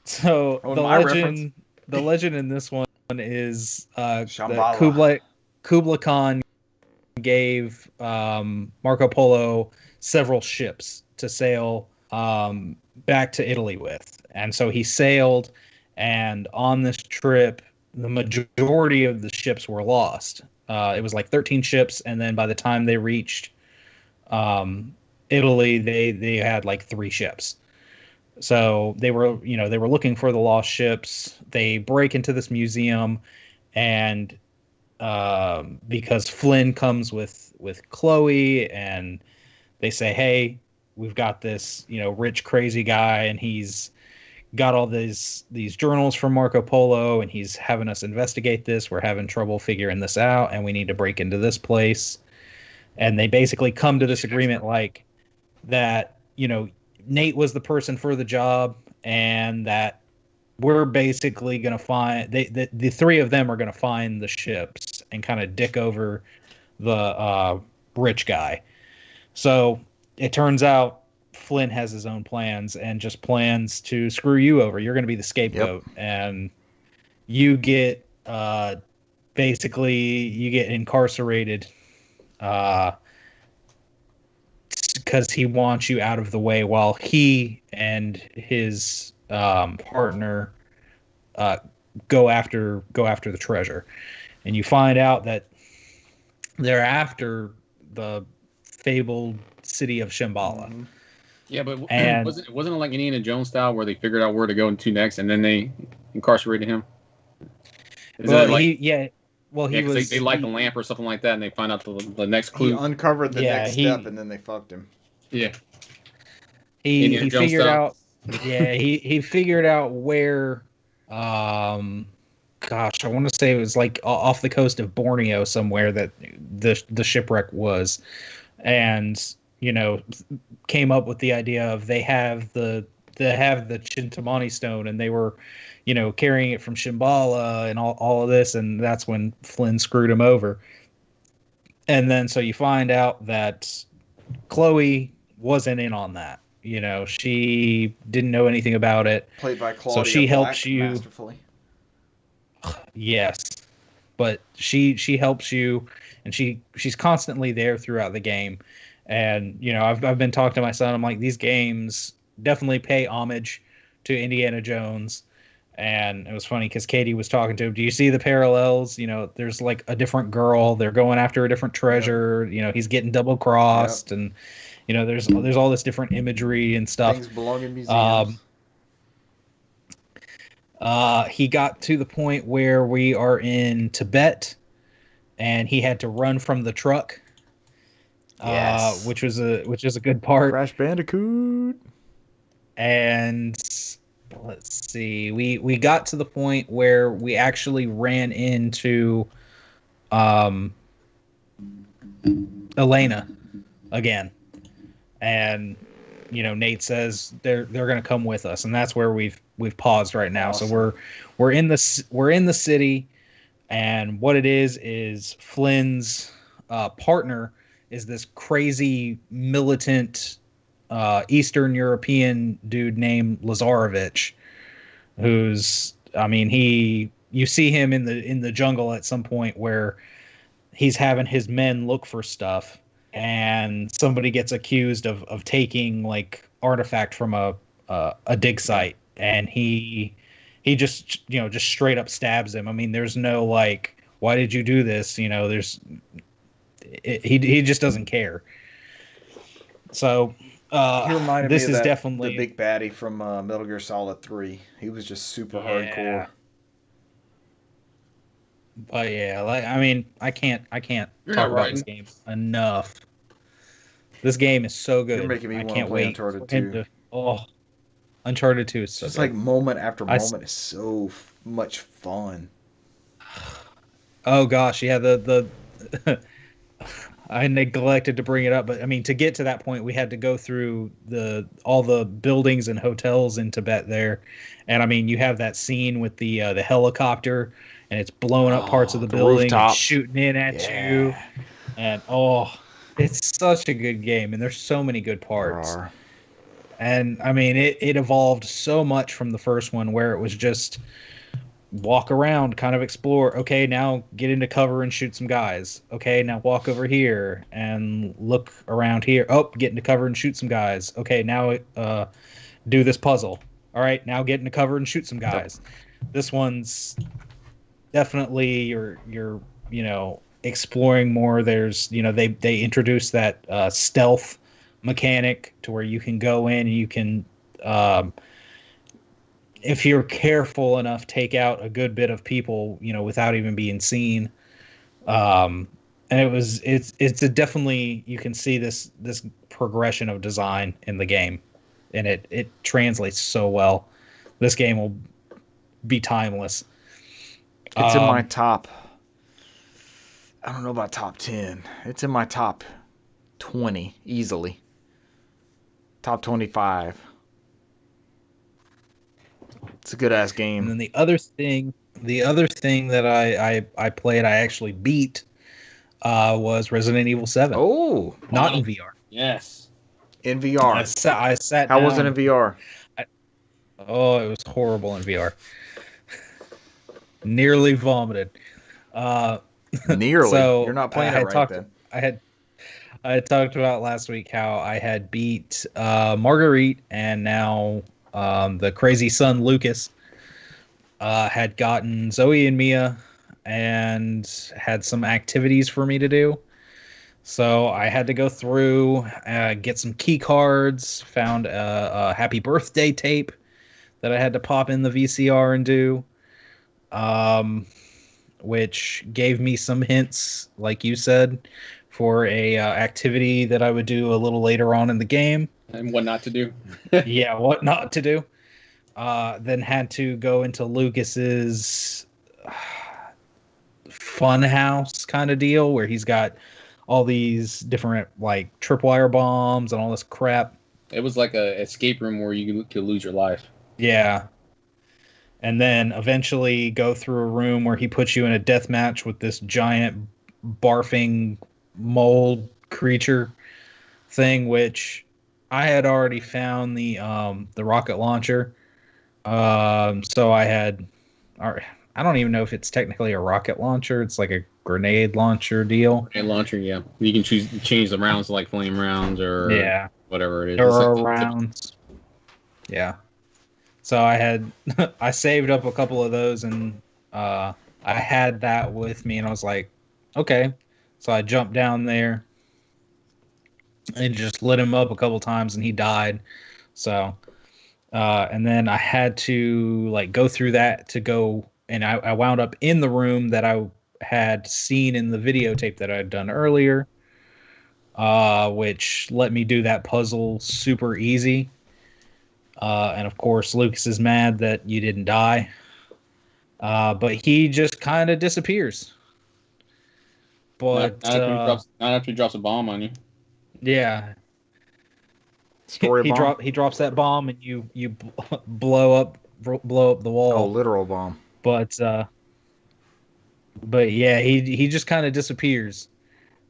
So Oh, the my legend in this one is that Shambhala. Kublai Khan gave Marco Polo several ships to sail back to Italy with, and so he sailed, and on this trip the majority of the ships were lost. It was like 13 ships, and then by the time they reached Italy, they had like 3 ships. So they were looking for the lost ships. They break into this museum, and because Flynn comes with Chloe, and they say, "Hey, we've got this rich crazy guy, and he's got all these journals from Marco Polo, and he's having us investigate this. We're having trouble figuring this out, and we need to break into this place." And they basically come to this agreement like that, Nate was the person for the job, and that we're basically going to find the 3 of them are going to find the ships and kind of dick over the rich guy. So it turns out Flynn has his own plans and just plans to screw you over. You're going to be the scapegoat, and you get basically you get incarcerated because he wants you out of the way while he and his partner go after the treasure. And you find out that they're after the fabled city of Shambhala. Mm-hmm. Yeah, but And wasn't it like Indiana Jones style where they figured out where to go to next, and then they incarcerated him? They light the lamp or something like that, and they find out the next clue. He uncovered the next step, and then they fucked him. Yeah, he figured out. Yeah, he figured out where. Gosh, I want to say it was like off the coast of Borneo somewhere that the shipwreck was, and came up with the idea of they have the Chintamani stone, and they were carrying it from Shambhala and all of this, and that's when Flynn screwed him over. And then so you find out that Chloe wasn't in on that. She didn't know anything about it. Played by Claudia so she Black, helps you masterfully. Yes, but she helps you, and she's constantly there throughout the game. And I've been talking to my son. I'm like, these games definitely pay homage to Indiana Jones. And it was funny because Katie was talking to him. Do you see the parallels? There's like a different girl. They're going after a different treasure. Yep. He's getting double crossed, and there's all this different imagery and stuff. Things belong in museums. He got to the point where we are in Tibet, and he had to run from the truck. Yes. Which is a good part. Crash Bandicoot. And let's see, we got to the point where we actually ran into Elena again, and Nate says they're gonna come with us, and that's where we've paused right now. Awesome. So we're in the city, and what it is Flynn's partner is this crazy militant Eastern European dude named Lazarevich, who's, you see him in the jungle at some point where he's having his men look for stuff, and somebody gets accused of taking like artifact from a dig site, and he just just straight up stabs him. There's no like, why did you do this? He just doesn't care. So he reminded this me of definitely the big baddie from Metal Gear Solid 3. He was just super hardcore. But yeah, I can't talk about this game enough. This game is so good. You're making me want to play Uncharted 2. Uncharted 2 is so just good. Like moment after moment is so much fun. Oh gosh, yeah, the I neglected to bring it up, but I mean, to get to that point, we had to go through all the buildings and hotels in Tibet there, and I mean, you have that scene with the helicopter, and it's blowing up parts of the building and rooftops. shooting in at you, and it's such a good game, and there's so many good parts. There are. And I mean, it evolved so much from the first one, where it was just walk around, kind of explore. Okay, now get into cover and shoot some guys. Okay, now walk over here and look around here. Oh, get into cover and shoot some guys. Okay, now do this puzzle. All right, now get into cover and shoot some guys. This one's definitely you're exploring more. There's they introduced that stealth mechanic to where you can go in and you can if you're careful enough, take out a good bit of people, without even being seen. And it's a definitely, you can see this progression of design in the game, and it translates so well. This game will be timeless. It's in my top. I don't know about top 10. It's in my top 20 easily. Top 25. It's a good ass game. And then the other thing that I played, I actually beat, was Resident Evil 7. Oh, not in VR. Yes, in VR. I sat. How down. was it in VR? It was horrible in VR. Nearly vomited. Nearly. So you're not playing it right then. I had talked about last week how I had beat Marguerite, and now the crazy son Lucas had gotten Zoe and Mia and had some activities for me to do. So I had to go through, get some key cards, found a happy birthday tape that I had to pop in the VCR and do, which gave me some hints, like you said, for a activity that I would do a little later on in the game. And what not to do. Yeah, what not to do. Then had to go into Lucas's fun house kind of deal, where he's got all these different like tripwire bombs and all this crap. It was like a escape room where you could lose your life. Yeah. And then eventually go through a room where he puts you in a death match with this giant barfing mold creature thing, which I had already found the rocket launcher. So I had, I don't even know if it's technically a rocket launcher. It's like a grenade launcher deal. Grenade launcher, yeah. You can change the rounds to like flame rounds or whatever it is. Arrow rounds. Yeah. So I saved up a couple of those, and I had that with me, and I was like, okay. So I jumped down there and just lit him up a couple times, and he died. So, and then I had to like go through that to go, and I wound up in the room that I had seen in the videotape that I had done earlier, which let me do that puzzle super easy. And of course, Lucas is mad that you didn't die. But he just kind of disappears. But not after he drops a bomb on you. Yeah. Story bomb? He drops that bomb, and you blow up the wall. Oh, literal bomb. But yeah, he just kind of disappears.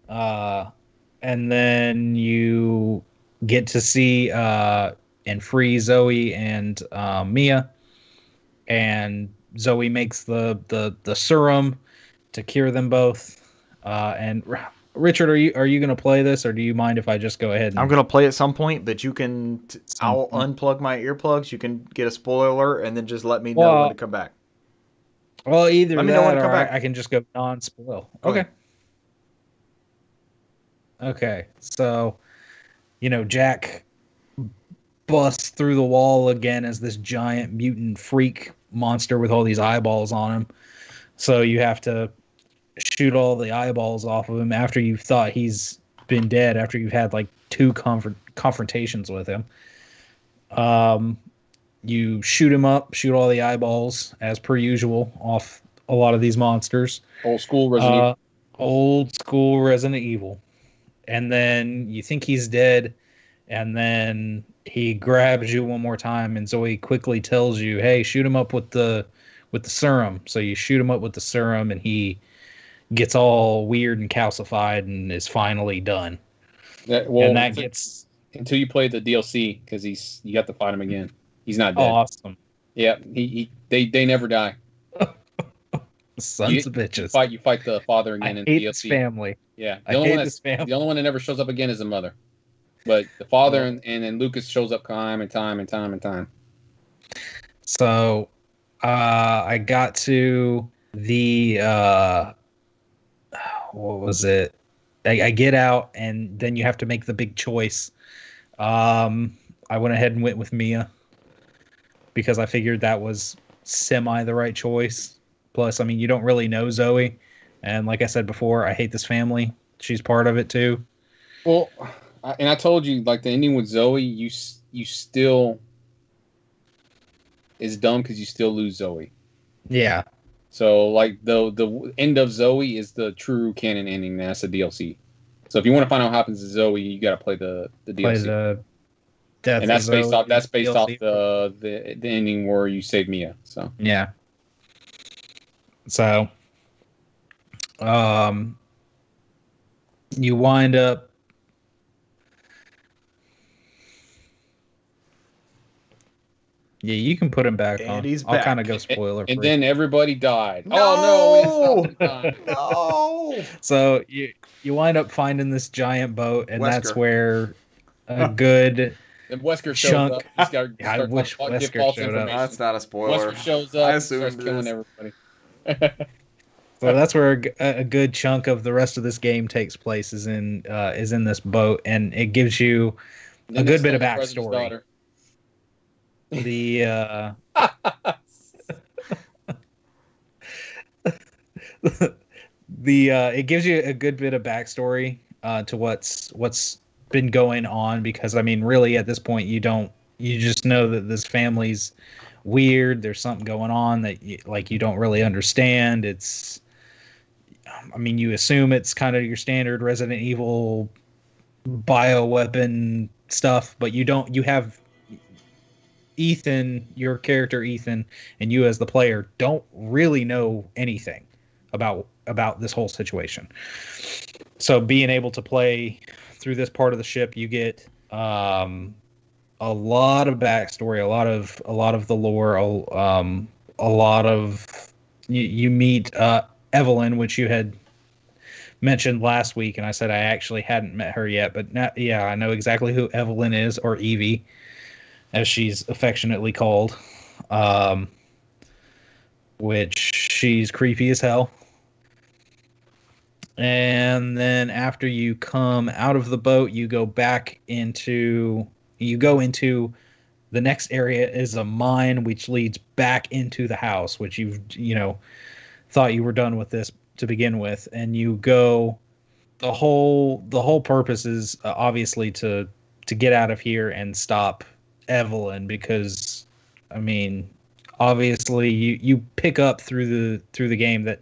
And then you get to see and free Zoe and Mia, and Zoe makes the serum to cure them both. And Richard, are you going to play this, or do you mind if I just go ahead? I'm going to play at some point, but you can. I'll unplug my earplugs. You can get a spoiler alert, and then just let me know when to come back. Well, either let me that know when to or come back. I can just go non-spoil. Okay. Okay. So, Jack busts through the wall again as this giant mutant freak monster with all these eyeballs on him. So you have to shoot all the eyeballs off of him after you've thought he's been dead, after you've had like 2 confrontations with him. You shoot him up, shoot all the eyeballs as per usual off a lot of these monsters. Old school Resident Evil. Old school Resident Evil. and then you think he's dead, and then he grabs you one more time, and Zoe quickly tells you, "Hey, shoot him up with the serum." So you shoot him up with the serum, and he gets all weird and calcified, and is finally done. And that gets until you play the DLC, because you have to fight him again. He's not dead. awesome. Yeah, they never die. Sons of bitches. You fight the father again in hate DLC. This family. Yeah, I hate this family. The only one that never shows up again is the mother. But the father and then Lucas shows up time and time and time and time. So I got to the what was it? I get out, and then you have to make the big choice. I went ahead and went with Mia because I figured that was semi the right choice. Plus, I mean, you don't really know Zoe, and like I said before, I hate this family. She's part of it too. Well, I told you, like, the ending with Zoe, you still is dumb because you still lose Zoe. Yeah. So, like, the end of Zoe is the true canon ending. That's the DLC. So, if you want to find out what happens to Zoe, you got to play the DLC. Play the Death and that's of based Zoe off. That's based DLC. off the ending where you save Mia. So yeah. So, you wind up. Yeah, you can put him back And on. he's I'll back. kind of go spoiler free. and then everybody died. No! Oh no! We didn't stop in time. No. So you wind up finding this giant boat, and that's Wesker. where a good And Wesker shows chunk. up. He's got Yeah, I wish Wesker showed up. That's not a spoiler. Wesker shows up. I and assumed starts killing this. everybody. So that's where a good chunk of the rest of this game takes place is in this boat, and it gives you a good bit of backstory. The it gives you a good bit of backstory to what's been going on, because I mean, really at this point you just know that this family's weird. There's something going on that you don't really understand. I mean, you assume it's kind of your standard Resident Evil bioweapon stuff, but you don't. You have Ethan, your character Ethan, and you as the player don't really know anything about this whole situation. So being able to play through this part of the ship, you get a lot of backstory, a lot of the lore, a lot of you meet Evelyn, which you had mentioned last week, and I said I actually hadn't met her yet, but now, yeah, I know exactly who Evelyn is, or Evie, as she's affectionately called, which she's creepy as hell. And then after you come out of the boat, you go into the next area is a mine, which leads back into the house, which you've thought you were done with this to begin with, and you go. The whole purpose is obviously to get out of here and stop Evelyn, because I mean, obviously you pick up through the game that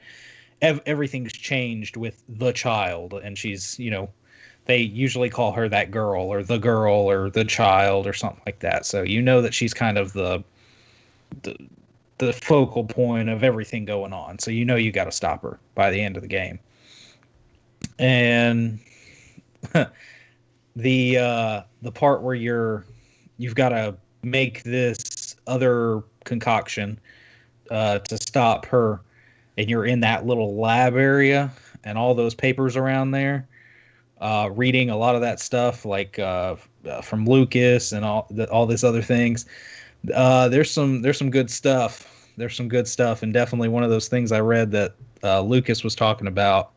everything's changed with the child, and she's they usually call her that girl or the child or something like that, so you know that she's kind of the focal point of everything going on, so you got to stop her by the end of the game. And the part where you've got to make this other concoction to stop her, and you're in that little lab area and all those papers around there, reading a lot of that stuff, like from Lucas and all these other things. There's some good stuff. There's some good stuff, and definitely one of those things I read that Lucas was talking about.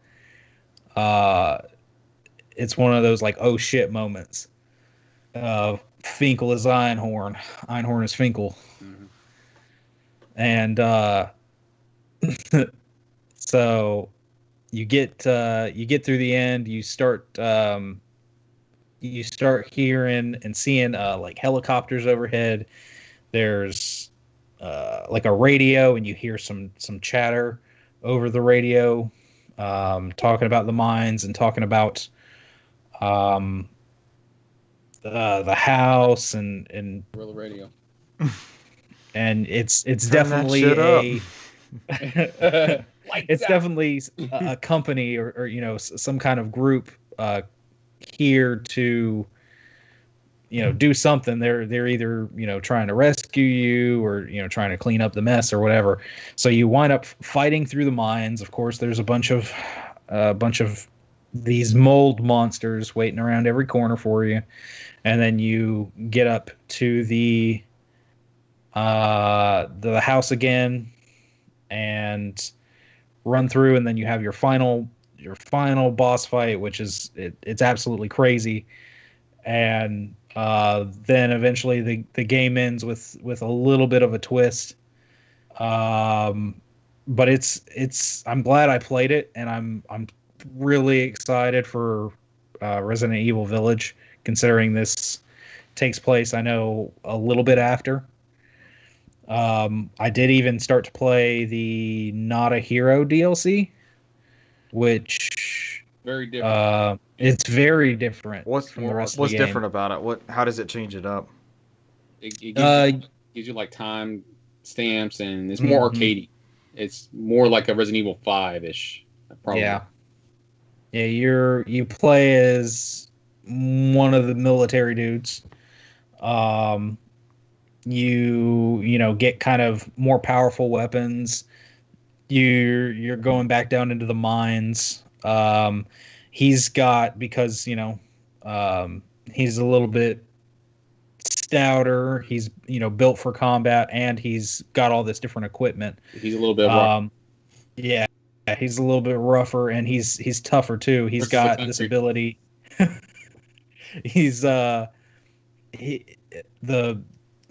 It's one of those like, oh shit moments. Finkel is Einhorn. Einhorn is Finkel. Mm-hmm. And so you get through the end. You start hearing and seeing like helicopters overhead. There's like a radio, and you hear some chatter over the radio, talking about the mines and talking about the house and Guerrilla radio. it's Turn that definitely shit up. it's definitely a company or you know some kind of group here to do something. They're either trying to rescue you or trying to clean up the mess or whatever. So you wind up fighting through the mines. Of course, there's a bunch of these mold monsters waiting around every corner for you, and then you get up to the house again and run through, and then you have your final boss fight, which is it's absolutely crazy. And then eventually the game ends with a little bit of a twist. But it's I'm glad I played it, and I'm really excited for Resident Evil Village, considering this takes place, I know, a little bit after. I did even start to play the Not a Hero DLC, which Very different. it's very different from the rest of the What's game. different about it? How does it change it up? It gives you like time stamps, and it's more arcadey. It's more like a Resident Evil 5-ish. Probably. Yeah. You play as one of the military dudes. You get kind of more powerful weapons. You're going back down into the mines. He's got, because he's a little bit stouter. He's built for combat, and he's got all this different equipment. He's a little bit rough. Yeah, he's a little bit rougher, and he's tougher too. He's got this ability.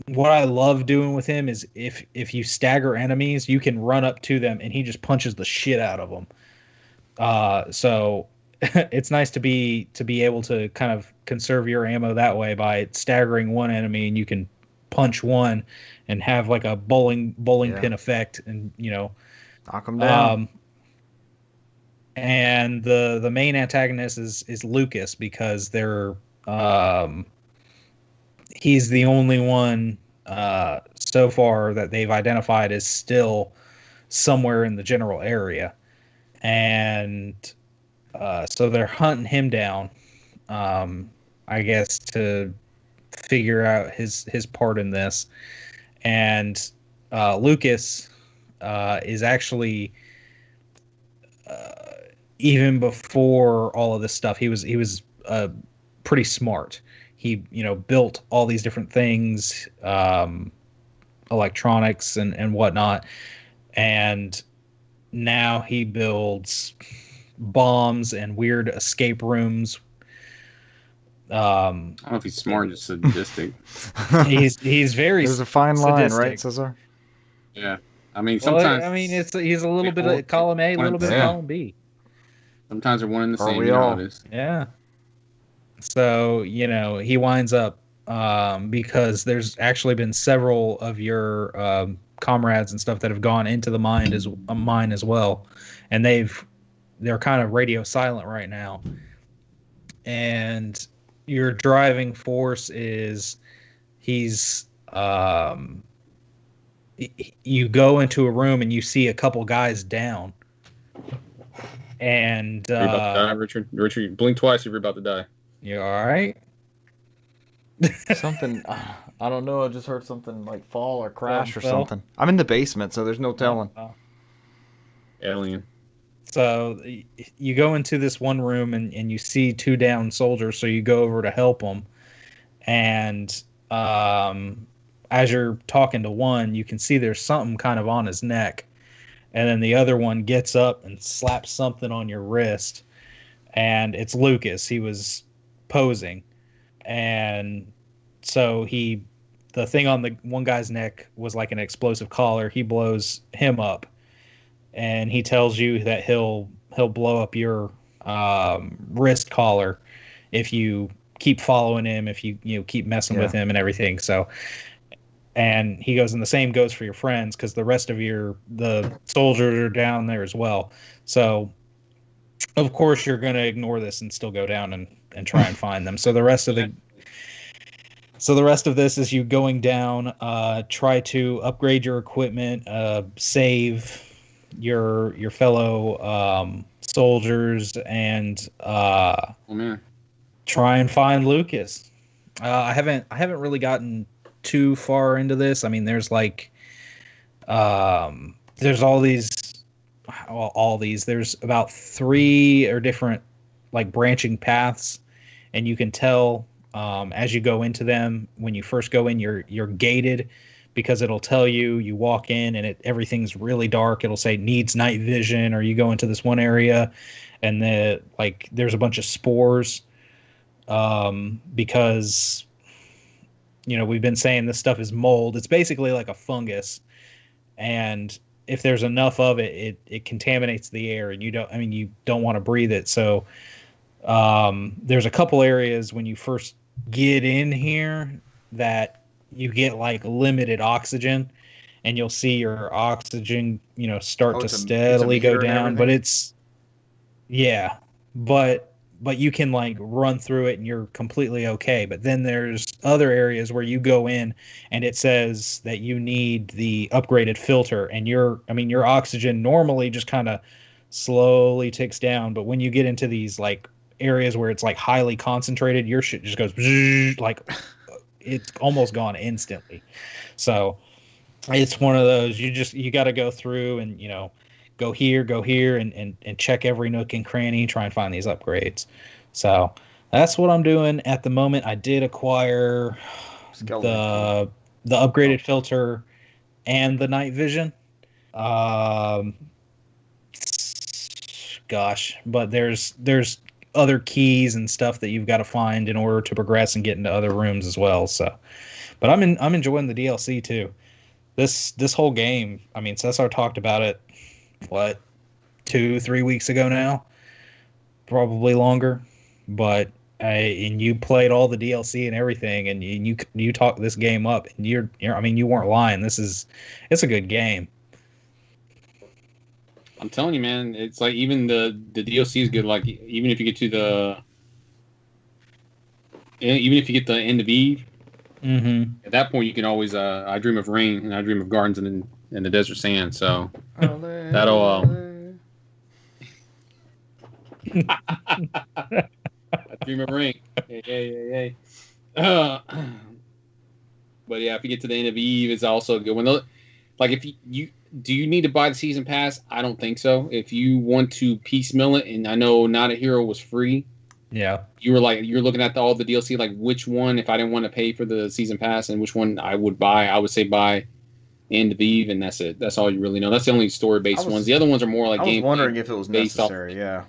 What I love doing with him is if you stagger enemies, you can run up to them and he just punches the shit out of them. So it's nice to be able to kind of conserve your ammo that way by staggering one enemy, and you can punch one and have like a bowling pin effect, and knock them down. And the main antagonist is Lucas, because they're he's the only one so far that they've identified as still somewhere in the general area. And so they're hunting him down, I guess, to figure out his part in this. And Lucas is actually, even before all of this stuff, he was pretty smart. He built all these different things, electronics and whatnot, and now he builds bombs and weird escape rooms. I don't know if he's smart or just sadistic. He's very. There's a fine sadistic. line, right, Cesar? Yeah, I mean sometimes. Well, I mean he's a little bit of column A, a little bit of column B. Sometimes they're one and the same. We all? Yeah. So he winds up because there's actually been several of your comrades and stuff that have gone into the mine as well, and they're kind of radio silent right now. And your driving force is you go into a room and you see a couple guys down. And you're about to die, Richard, blink twice if you're about to die. You all right? Something, I don't know. I just heard something like fall or crash or something. I'm in the basement, so there's no telling. Alien. So you go into this one room and you see two down soldiers, so you go over to help them. And as you're talking to one, you can see there's something kind of on his neck. And then the other one gets up and slaps something on your wrist. And it's Lucas. He was posing. And so the thing on the one guy's neck was like an explosive collar. He blows him up. And he tells you that he'll blow up your wrist collar if you keep following him, if you keep messing with him and everything. So, and he goes, and the same goes for your friends, because the rest of the soldiers are down there as well. So Of course, you're going to ignore this and still go down and try and find them. So the rest of this is you going down, try to upgrade your equipment, save your fellow soldiers, and Oh man. try and find Lucas. I haven't really gotten too far into this. I mean, there's like there's all these. There's about 3 or different like branching paths, and you can tell as you go into them. When you first go in, you're gated because it'll tell you walk in and everything's really dark. It'll say needs night vision, or you go into this one area and there's a bunch of spores because we've been saying this stuff is mold. It's basically like a fungus, and if there's enough of it, it contaminates the air, and you don't want to breathe it. So there's a couple areas when you first get in here that you get like limited oxygen, and you'll see your oxygen start to steadily go down. But but you can like run through it and you're completely okay. But then there's other areas where you go in and it says that you need the upgraded filter, and your oxygen normally just kind of slowly ticks down. But when you get into these like areas where it's like highly concentrated, your shit just goes like it's almost gone instantly. So it's one of those, you got to go through and go here and check every nook and cranny, try and find these upgrades. So that's what I'm doing at the moment. I did acquire the upgraded filter and the night vision. Gosh, but there's other keys and stuff that you've got to find in order to progress and get into other rooms as well. So, but I'm enjoying the DLC too. This whole game, I mean, Cesar talked about it, 2-3 weeks ago now, probably longer, but and you played all the DLC and everything, and you talked this game up, and you weren't lying. It's a good game. I'm telling you, man, it's like even the DLC is good. Like even if you get to the end of Eve, at that point you can always I dream of rain and I dream of gardens and the desert sand. So that'll I dream of rain. Hey. But yeah, if you get to the end of Eve, it's also a good one. Like if you do you need to buy the season pass? I don't think so. If you want to piecemeal it, and I know Not a Hero was free. Yeah. You're looking at all the DLC, like which one, if I didn't want to pay for the season pass, and which one I would buy. I would say buy End of Eve, and that's it. That's all you really know. That's the only story-based ones. The other ones are more like game. I was wondering if it was necessary. Yeah.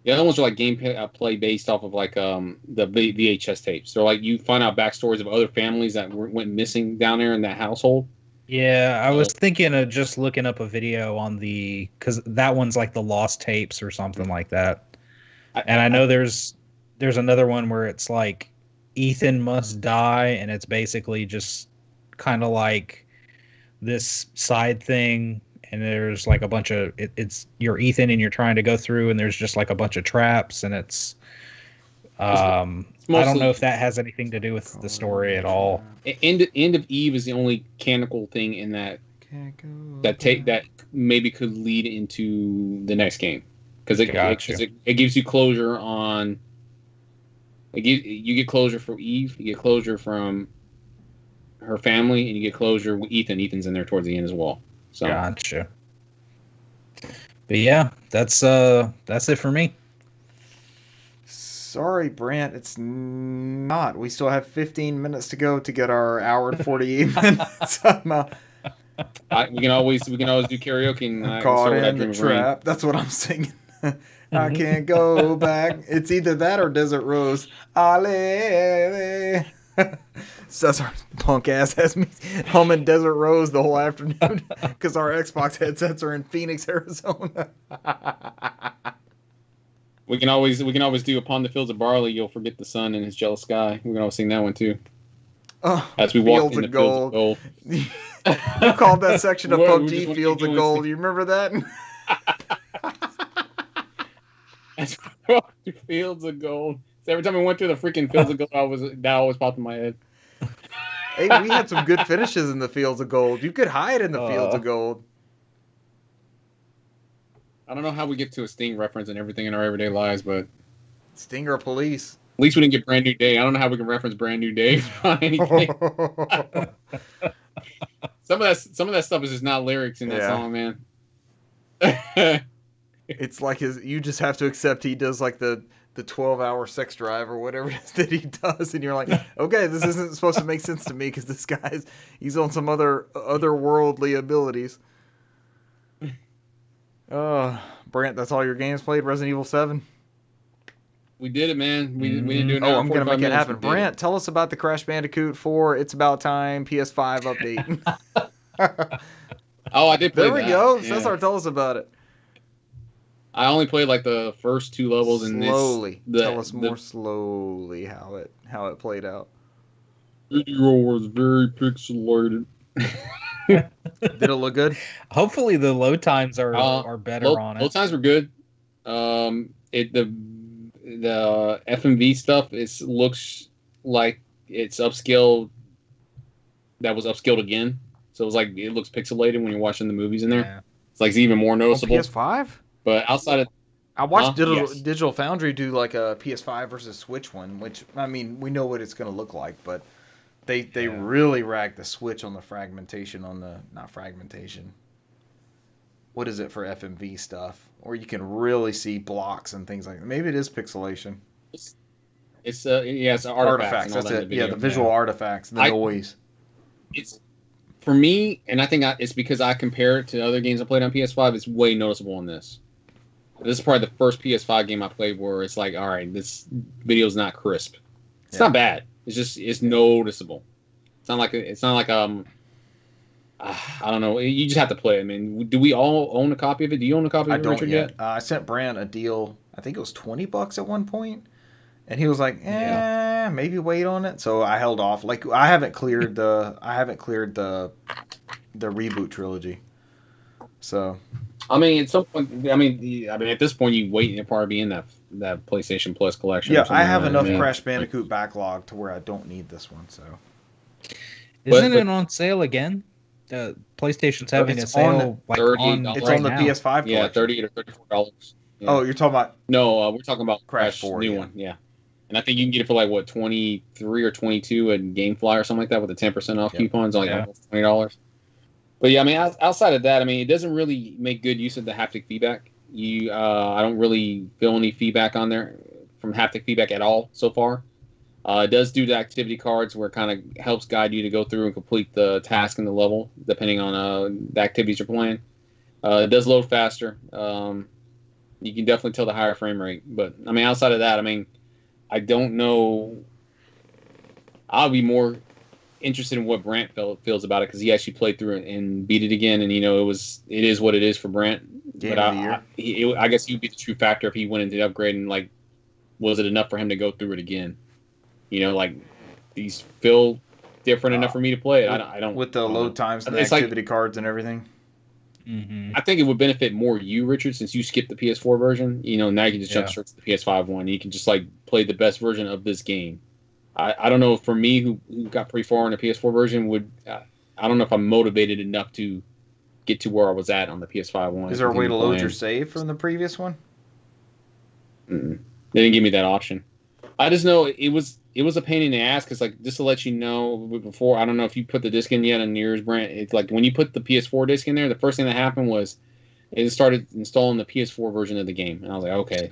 The other ones are like gameplay based off of like the VHS tapes. They're like you find out backstories of other families that went missing down there in that household. Yeah, I was thinking of just looking up a video on because that one's like the lost tapes or something like that. And I know there's another one where it's like Ethan must die, and it's basically just kind of like this side thing, and there's like a bunch of you're Ethan and you're trying to go through, and there's just like a bunch of traps, and it's I don't know if that has anything to do with the story at all. End of Eve is the only canonical thing in that that maybe could lead into the next game, because it gives you closure on. You get closure for Eve, you get closure from her family, and you get closure with Ethan. Ethan's in there towards the end as well. So gotcha. But yeah, that's it for me. Sorry, Brant, it's not. We still have 15 minutes to go to get our hour and 48 minutes. We can always do karaoke. And caught in the trap. That's what I'm singing. I can't go back. It's either that or Desert Rose. Ale. Cesar punk ass has me humming Desert Rose the whole afternoon because our Xbox headsets are in Phoenix, Arizona. We can always do Upon the Fields of Barley, You'll Forget the Sun and His Jealous Sky. We can always sing that one too. As we walk in the Fields of Gold. You called that section of PUBG Fields of Gold. You remember that? As I walked through fields of gold. So every time I went through the freaking fields of gold, that always popped in my head. Hey, we had some good finishes in the fields of gold. You could hide in the fields of gold. I don't know how we get to a Sting reference and everything in our everyday lives, but Stinger Police. At least we didn't get Brand New Day. I don't know how we can reference Brand New Day on anything. Some of that stuff is just not lyrics in that song, man. It's like you just have to accept he does like the 12-hour sex drive or whatever it is that he does, and you're like, okay, this isn't supposed to make sense to me because this he's on some otherworldly abilities. Brant, that's all your games played? Resident Evil 7? We did it, man. We didn't do it. I'm gonna make it happen. Brant, tell us about the Crash Bandicoot 4 It's About Time PS5 update. Oh, I did play that. There we go. Yeah. Cesar, tell us about it. I only played like the first 2 levels, and slowly. Tell us more slowly how it played out. Video was very pixelated. Did it look good? Hopefully the load times are better on it. Load times were good. The FMV stuff looks like it's upscaled. That was upscaled again, so it looks pixelated when you're watching the movies in there. Yeah. It's like it's even more noticeable. On PS5? But outside of, I watched Digital Foundry do like a PS5 versus Switch one, which I mean we know what it's going to look like, but they really ragged the Switch on the fragmentation not fragmentation. What is it for FMV stuff? Or you can really see blocks and things like that. Maybe it is pixelation. It's artifacts. That's it. The visual artifacts, the noise. It's for me, and I think it's because I compare it to other games I played on PS5. It's way noticeable on this. This is probably the first PS5 game I played where it's like, all right, this video's not crisp. It's not bad. It's noticeable. It's not like I don't know. You just have to play it. I mean, do we all own a copy of it? Do you own a copy of it, Richard, yet? I sent Brant a deal. I think it was $20 at one point, and he was like, maybe wait on it. So I held off. Like I haven't cleared the reboot trilogy. So I mean, at some point, at this point, you wait and it'll probably be in that PlayStation Plus collection. Yeah, I have enough Crash Bandicoot backlog to where I don't need this one. So isn't it on sale again? PlayStation's having a sale it's on the PS5 collection. Yeah, $30 or $34. Yeah. Oh, you're talking about? No, we're talking about Crash 4, new one. Yeah, and I think you can get it for like what 23 or 22 at GameFly or something like that with a 10% off coupons, like almost $20. But yeah, I mean, outside of that, I mean, it doesn't really make good use of the haptic feedback. I don't really feel any feedback on there from haptic feedback at all so far. It does do the activity cards where it kind of helps guide you to go through and complete the task and the level, depending on the activities you're playing. It does load faster. You can definitely tell the higher frame rate. But, I mean, outside of that, I mean, I don't know. I'll be more interested in what Brant feels about it because he actually played through it and beat it again. And, it is what it is for Brant. Game of the year. I guess he would be the true factor if he went into the upgrade and, like, was it enough for him to go through it again? Like these feel different enough for me to play it. I don't with the load times and the activity cards and everything. Mm-hmm. I think it would benefit more you, Richard, since you skipped the PS4 version. Now you can just jump straight to the PS5 one. You can just like play the best version of this game. I don't know, for me who got pretty far on the PS4 version I don't know if I'm motivated enough to get to where I was at on the PS5 one. Is there a way to load your save from the previous one? Mm-mm. They didn't give me that option. I just know it was a pain in the ass because, like, just to let you know before, I don't know if you put the disc in yet on yours, Brant. It's like when you put the PS4 disc in there, the first thing that happened was it started installing the PS4 version of the game, and I was like, okay.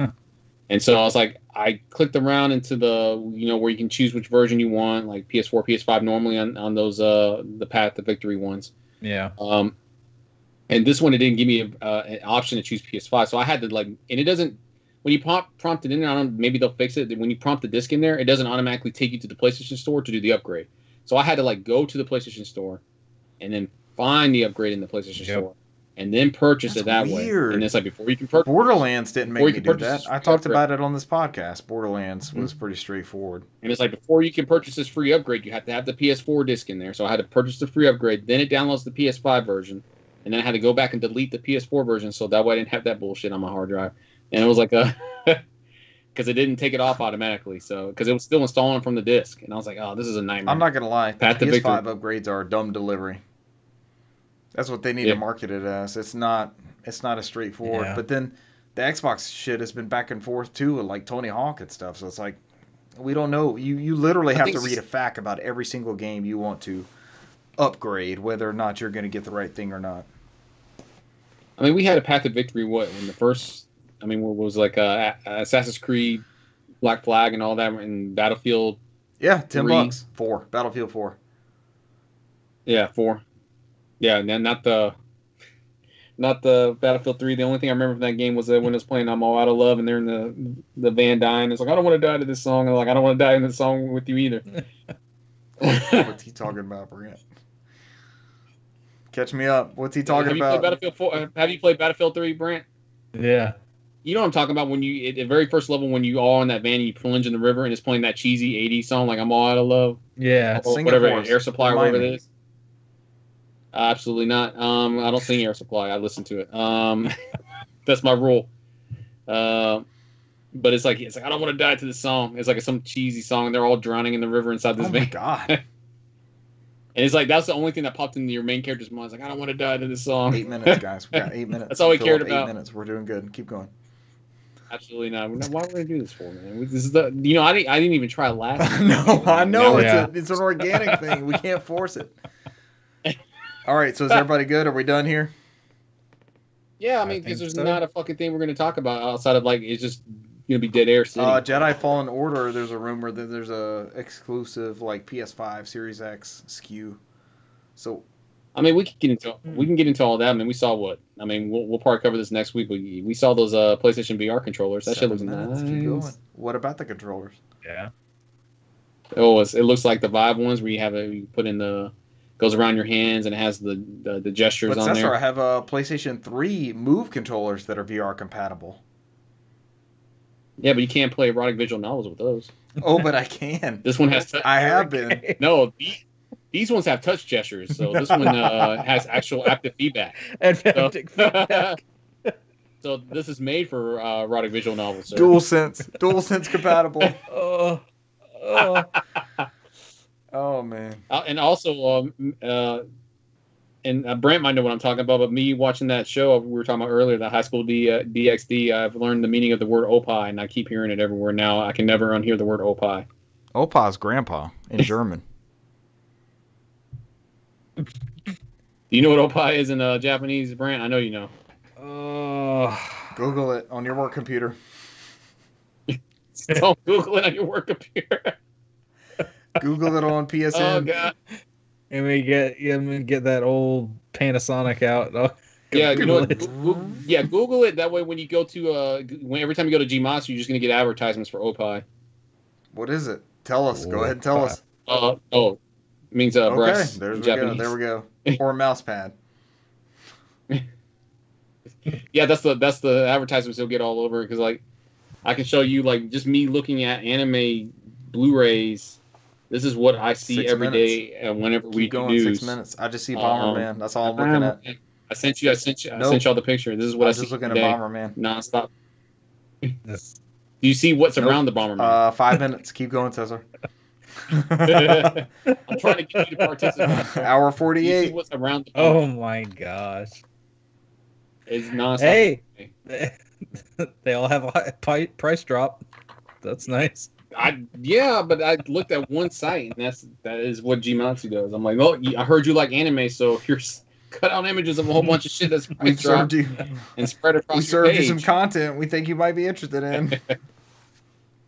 And so I was like, I clicked around into the where you can choose which version you want, like PS4, PS5, normally on those the Path to Victory ones. Yeah. And this one it didn't give me an option to choose PS5, so I had to and it doesn't. When you prompt it in there, I don't know, maybe they'll fix it. When you prompt the disc in there, it doesn't automatically take you to the PlayStation Store to do the upgrade. So I had to go to the PlayStation Store and then find the upgrade in the PlayStation Store and then purchase it that way. And it's like before you can purchase. Borderlands didn't make me do that. I talked about it on this podcast. Borderlands was pretty straightforward. And it's like before you can purchase this free upgrade, you have to have the PS4 disc in there. So I had to purchase the free upgrade. Then it downloads the PS5 version. And then I had to go back and delete the PS4 version so that way I didn't have that bullshit on my hard drive. and it was like a because it didn't take it off automatically. So because it was still installing from the disc, and I was like, oh, this is a nightmare. I'm not gonna lie. The Path to PS5 victory. upgrades are a dumb delivery. That's what they need Yeah. to market it as. It's not as straightforward. Yeah. But then the Xbox shit has been back and forth too, with like Tony Hawk and stuff. So it's like we don't know. You literally have to read a fact about every single game you want to upgrade, whether or not you're going to get the right thing or not. I mean, we had a path to victory. What in the first? I mean, what was like Assassin's Creed, Black Flag, and all that, and Battlefield. Yeah, $10. 3. 4. Battlefield 4. Yeah, 4. Yeah, and then not the Battlefield 3. The only thing I remember from that game was when it was playing "I'm All Out of Love" and they're in the van dying. It's like, I don't want to die to this song. And I'm like, I don't want to die in this song with you either. What's he talking about, Brent? Catch me up. What's he talking about? Played Battlefield 4? Have you played Battlefield 3, Brent? Yeah. You know what I'm talking about when you at the very first level when you all in that van and you plunge in the river and it's playing that cheesy 80s song like "I'm All Out of Love." Yeah. Or Sing it whatever for us. Air Supply or Remind whatever me. it is. Absolutely not. I don't sing Air Supply. I listen to it. That's my rule. But it's like I don't want to die to this song. It's like some cheesy song and they're all drowning in the river inside this Oh my van. god. And it's like that's the only thing that popped into your main character's mind. It's like I don't want to die to this song. 8 minutes, guys. We got 8 minutes. That's all we Fill cared up about. 8 minutes. We're doing good. Keep going. Absolutely not. Why would we do this for, man? This is the I didn't even try last. No, I know. Yeah. It's an organic thing. We can't force it. All right, so is everybody good? Are we done here? Yeah, I I mean, think because there's so. not a fucking thing we're going to talk about outside of like it's just going to be dead air city. Jedi Fallen Order, there's a rumor that there's a exclusive like PS5 Series X SKU. So I mean, we can get into all that. I mean, we saw what. I mean, we'll probably cover this next week. We saw those PlayStation VR controllers. That shit 7 looks minutes. nice. Keep going. What about the controllers? Yeah. Oh, it looks like the Vive ones where you put in goes around your hands and it has the gestures But on Cesar, there. I have a PlayStation 3 Move controllers that are VR compatible. Yeah, but you can't play erotic visual novels with those. Oh, but I can. This one has I have been. no. These ones have touch gestures, so this one has actual active feedback. And So, feedback. so this is made for erotic visual novels. Sir. DualSense compatible. Oh. Oh man. And also, Brent might know what I'm talking about, but me watching that show we were talking about earlier, the High School DxD, I've learned the meaning of the word opie, and I keep hearing it everywhere now. I can never unhear the word opie. Opa's grandpa in German. Do you know what opie is in Japanese, Brent? I know you know. Google it on your work computer. Don't Google it on your work computer. Google it on PSN. Oh, God. And we get that old Panasonic out. Yeah, you know what? Google it. Google it. That way, when you go to every time you go to Gmatsu, you're just gonna get advertisements for opie. What is it? Tell us. Go ahead and tell us. It means Okay, breasts. there in we go. Japanese. There we go. Or a mouse pad. Yeah, that's the advertisements you'll get all over because like I can show you like just me looking at anime Blu-rays. This is what I see 6 every minutes. day, and whenever we Keep going. do 6 minutes. I just see Bomberman. That's all I'm looking at. I sent you Nope. all the picture. This is what I'm I see just looking at today, Bomberman. nonstop. This- Do you see what's Nope. around the Bomberman? 5 minutes. Keep going, Cesar. I'm trying to get you to participate. Hour Do you see 48. what's around the Bomberman? Oh my gosh. It's nonstop. Hey. They all have a high price drop. That's nice. But I looked at one site, and that is what Gmatsu does. I'm like, oh, I heard you like anime, so here's cut out images of a whole bunch of shit that's We've price dropped served you. and spread across We your served you page. some content we think you might be interested in.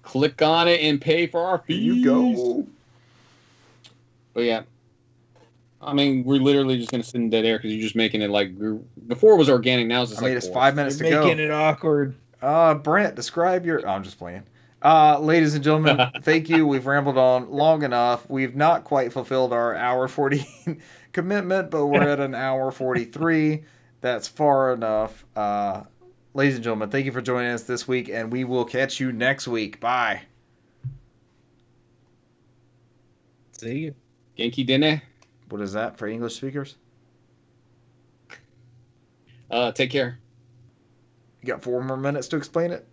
Click on it and pay for our Here fees. you go. But yeah, I mean, we're literally just gonna sit in dead air because you're just making it like before it was organic. Now it's just It's forced. 5 minutes You're to go. making it awkward. Brent, describe your. Oh, I'm just playing. Ladies and gentlemen, thank you. We've rambled on long enough. We've not quite fulfilled our hour 40 commitment, but we're at an hour 43. That's far enough. Ladies and gentlemen, thank you for joining us this week, and we will catch you next week. Bye. See you. Genki Dene. What is that for English speakers? Take care. You got 4 more minutes to explain it?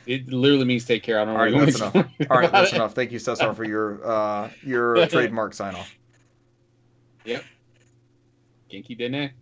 It literally means take care. I don't know. All right, what you that's want enough. me to All right, that's explain. enough. Thank you, Cesar, for your trademark sign off. Yep. Genki dene.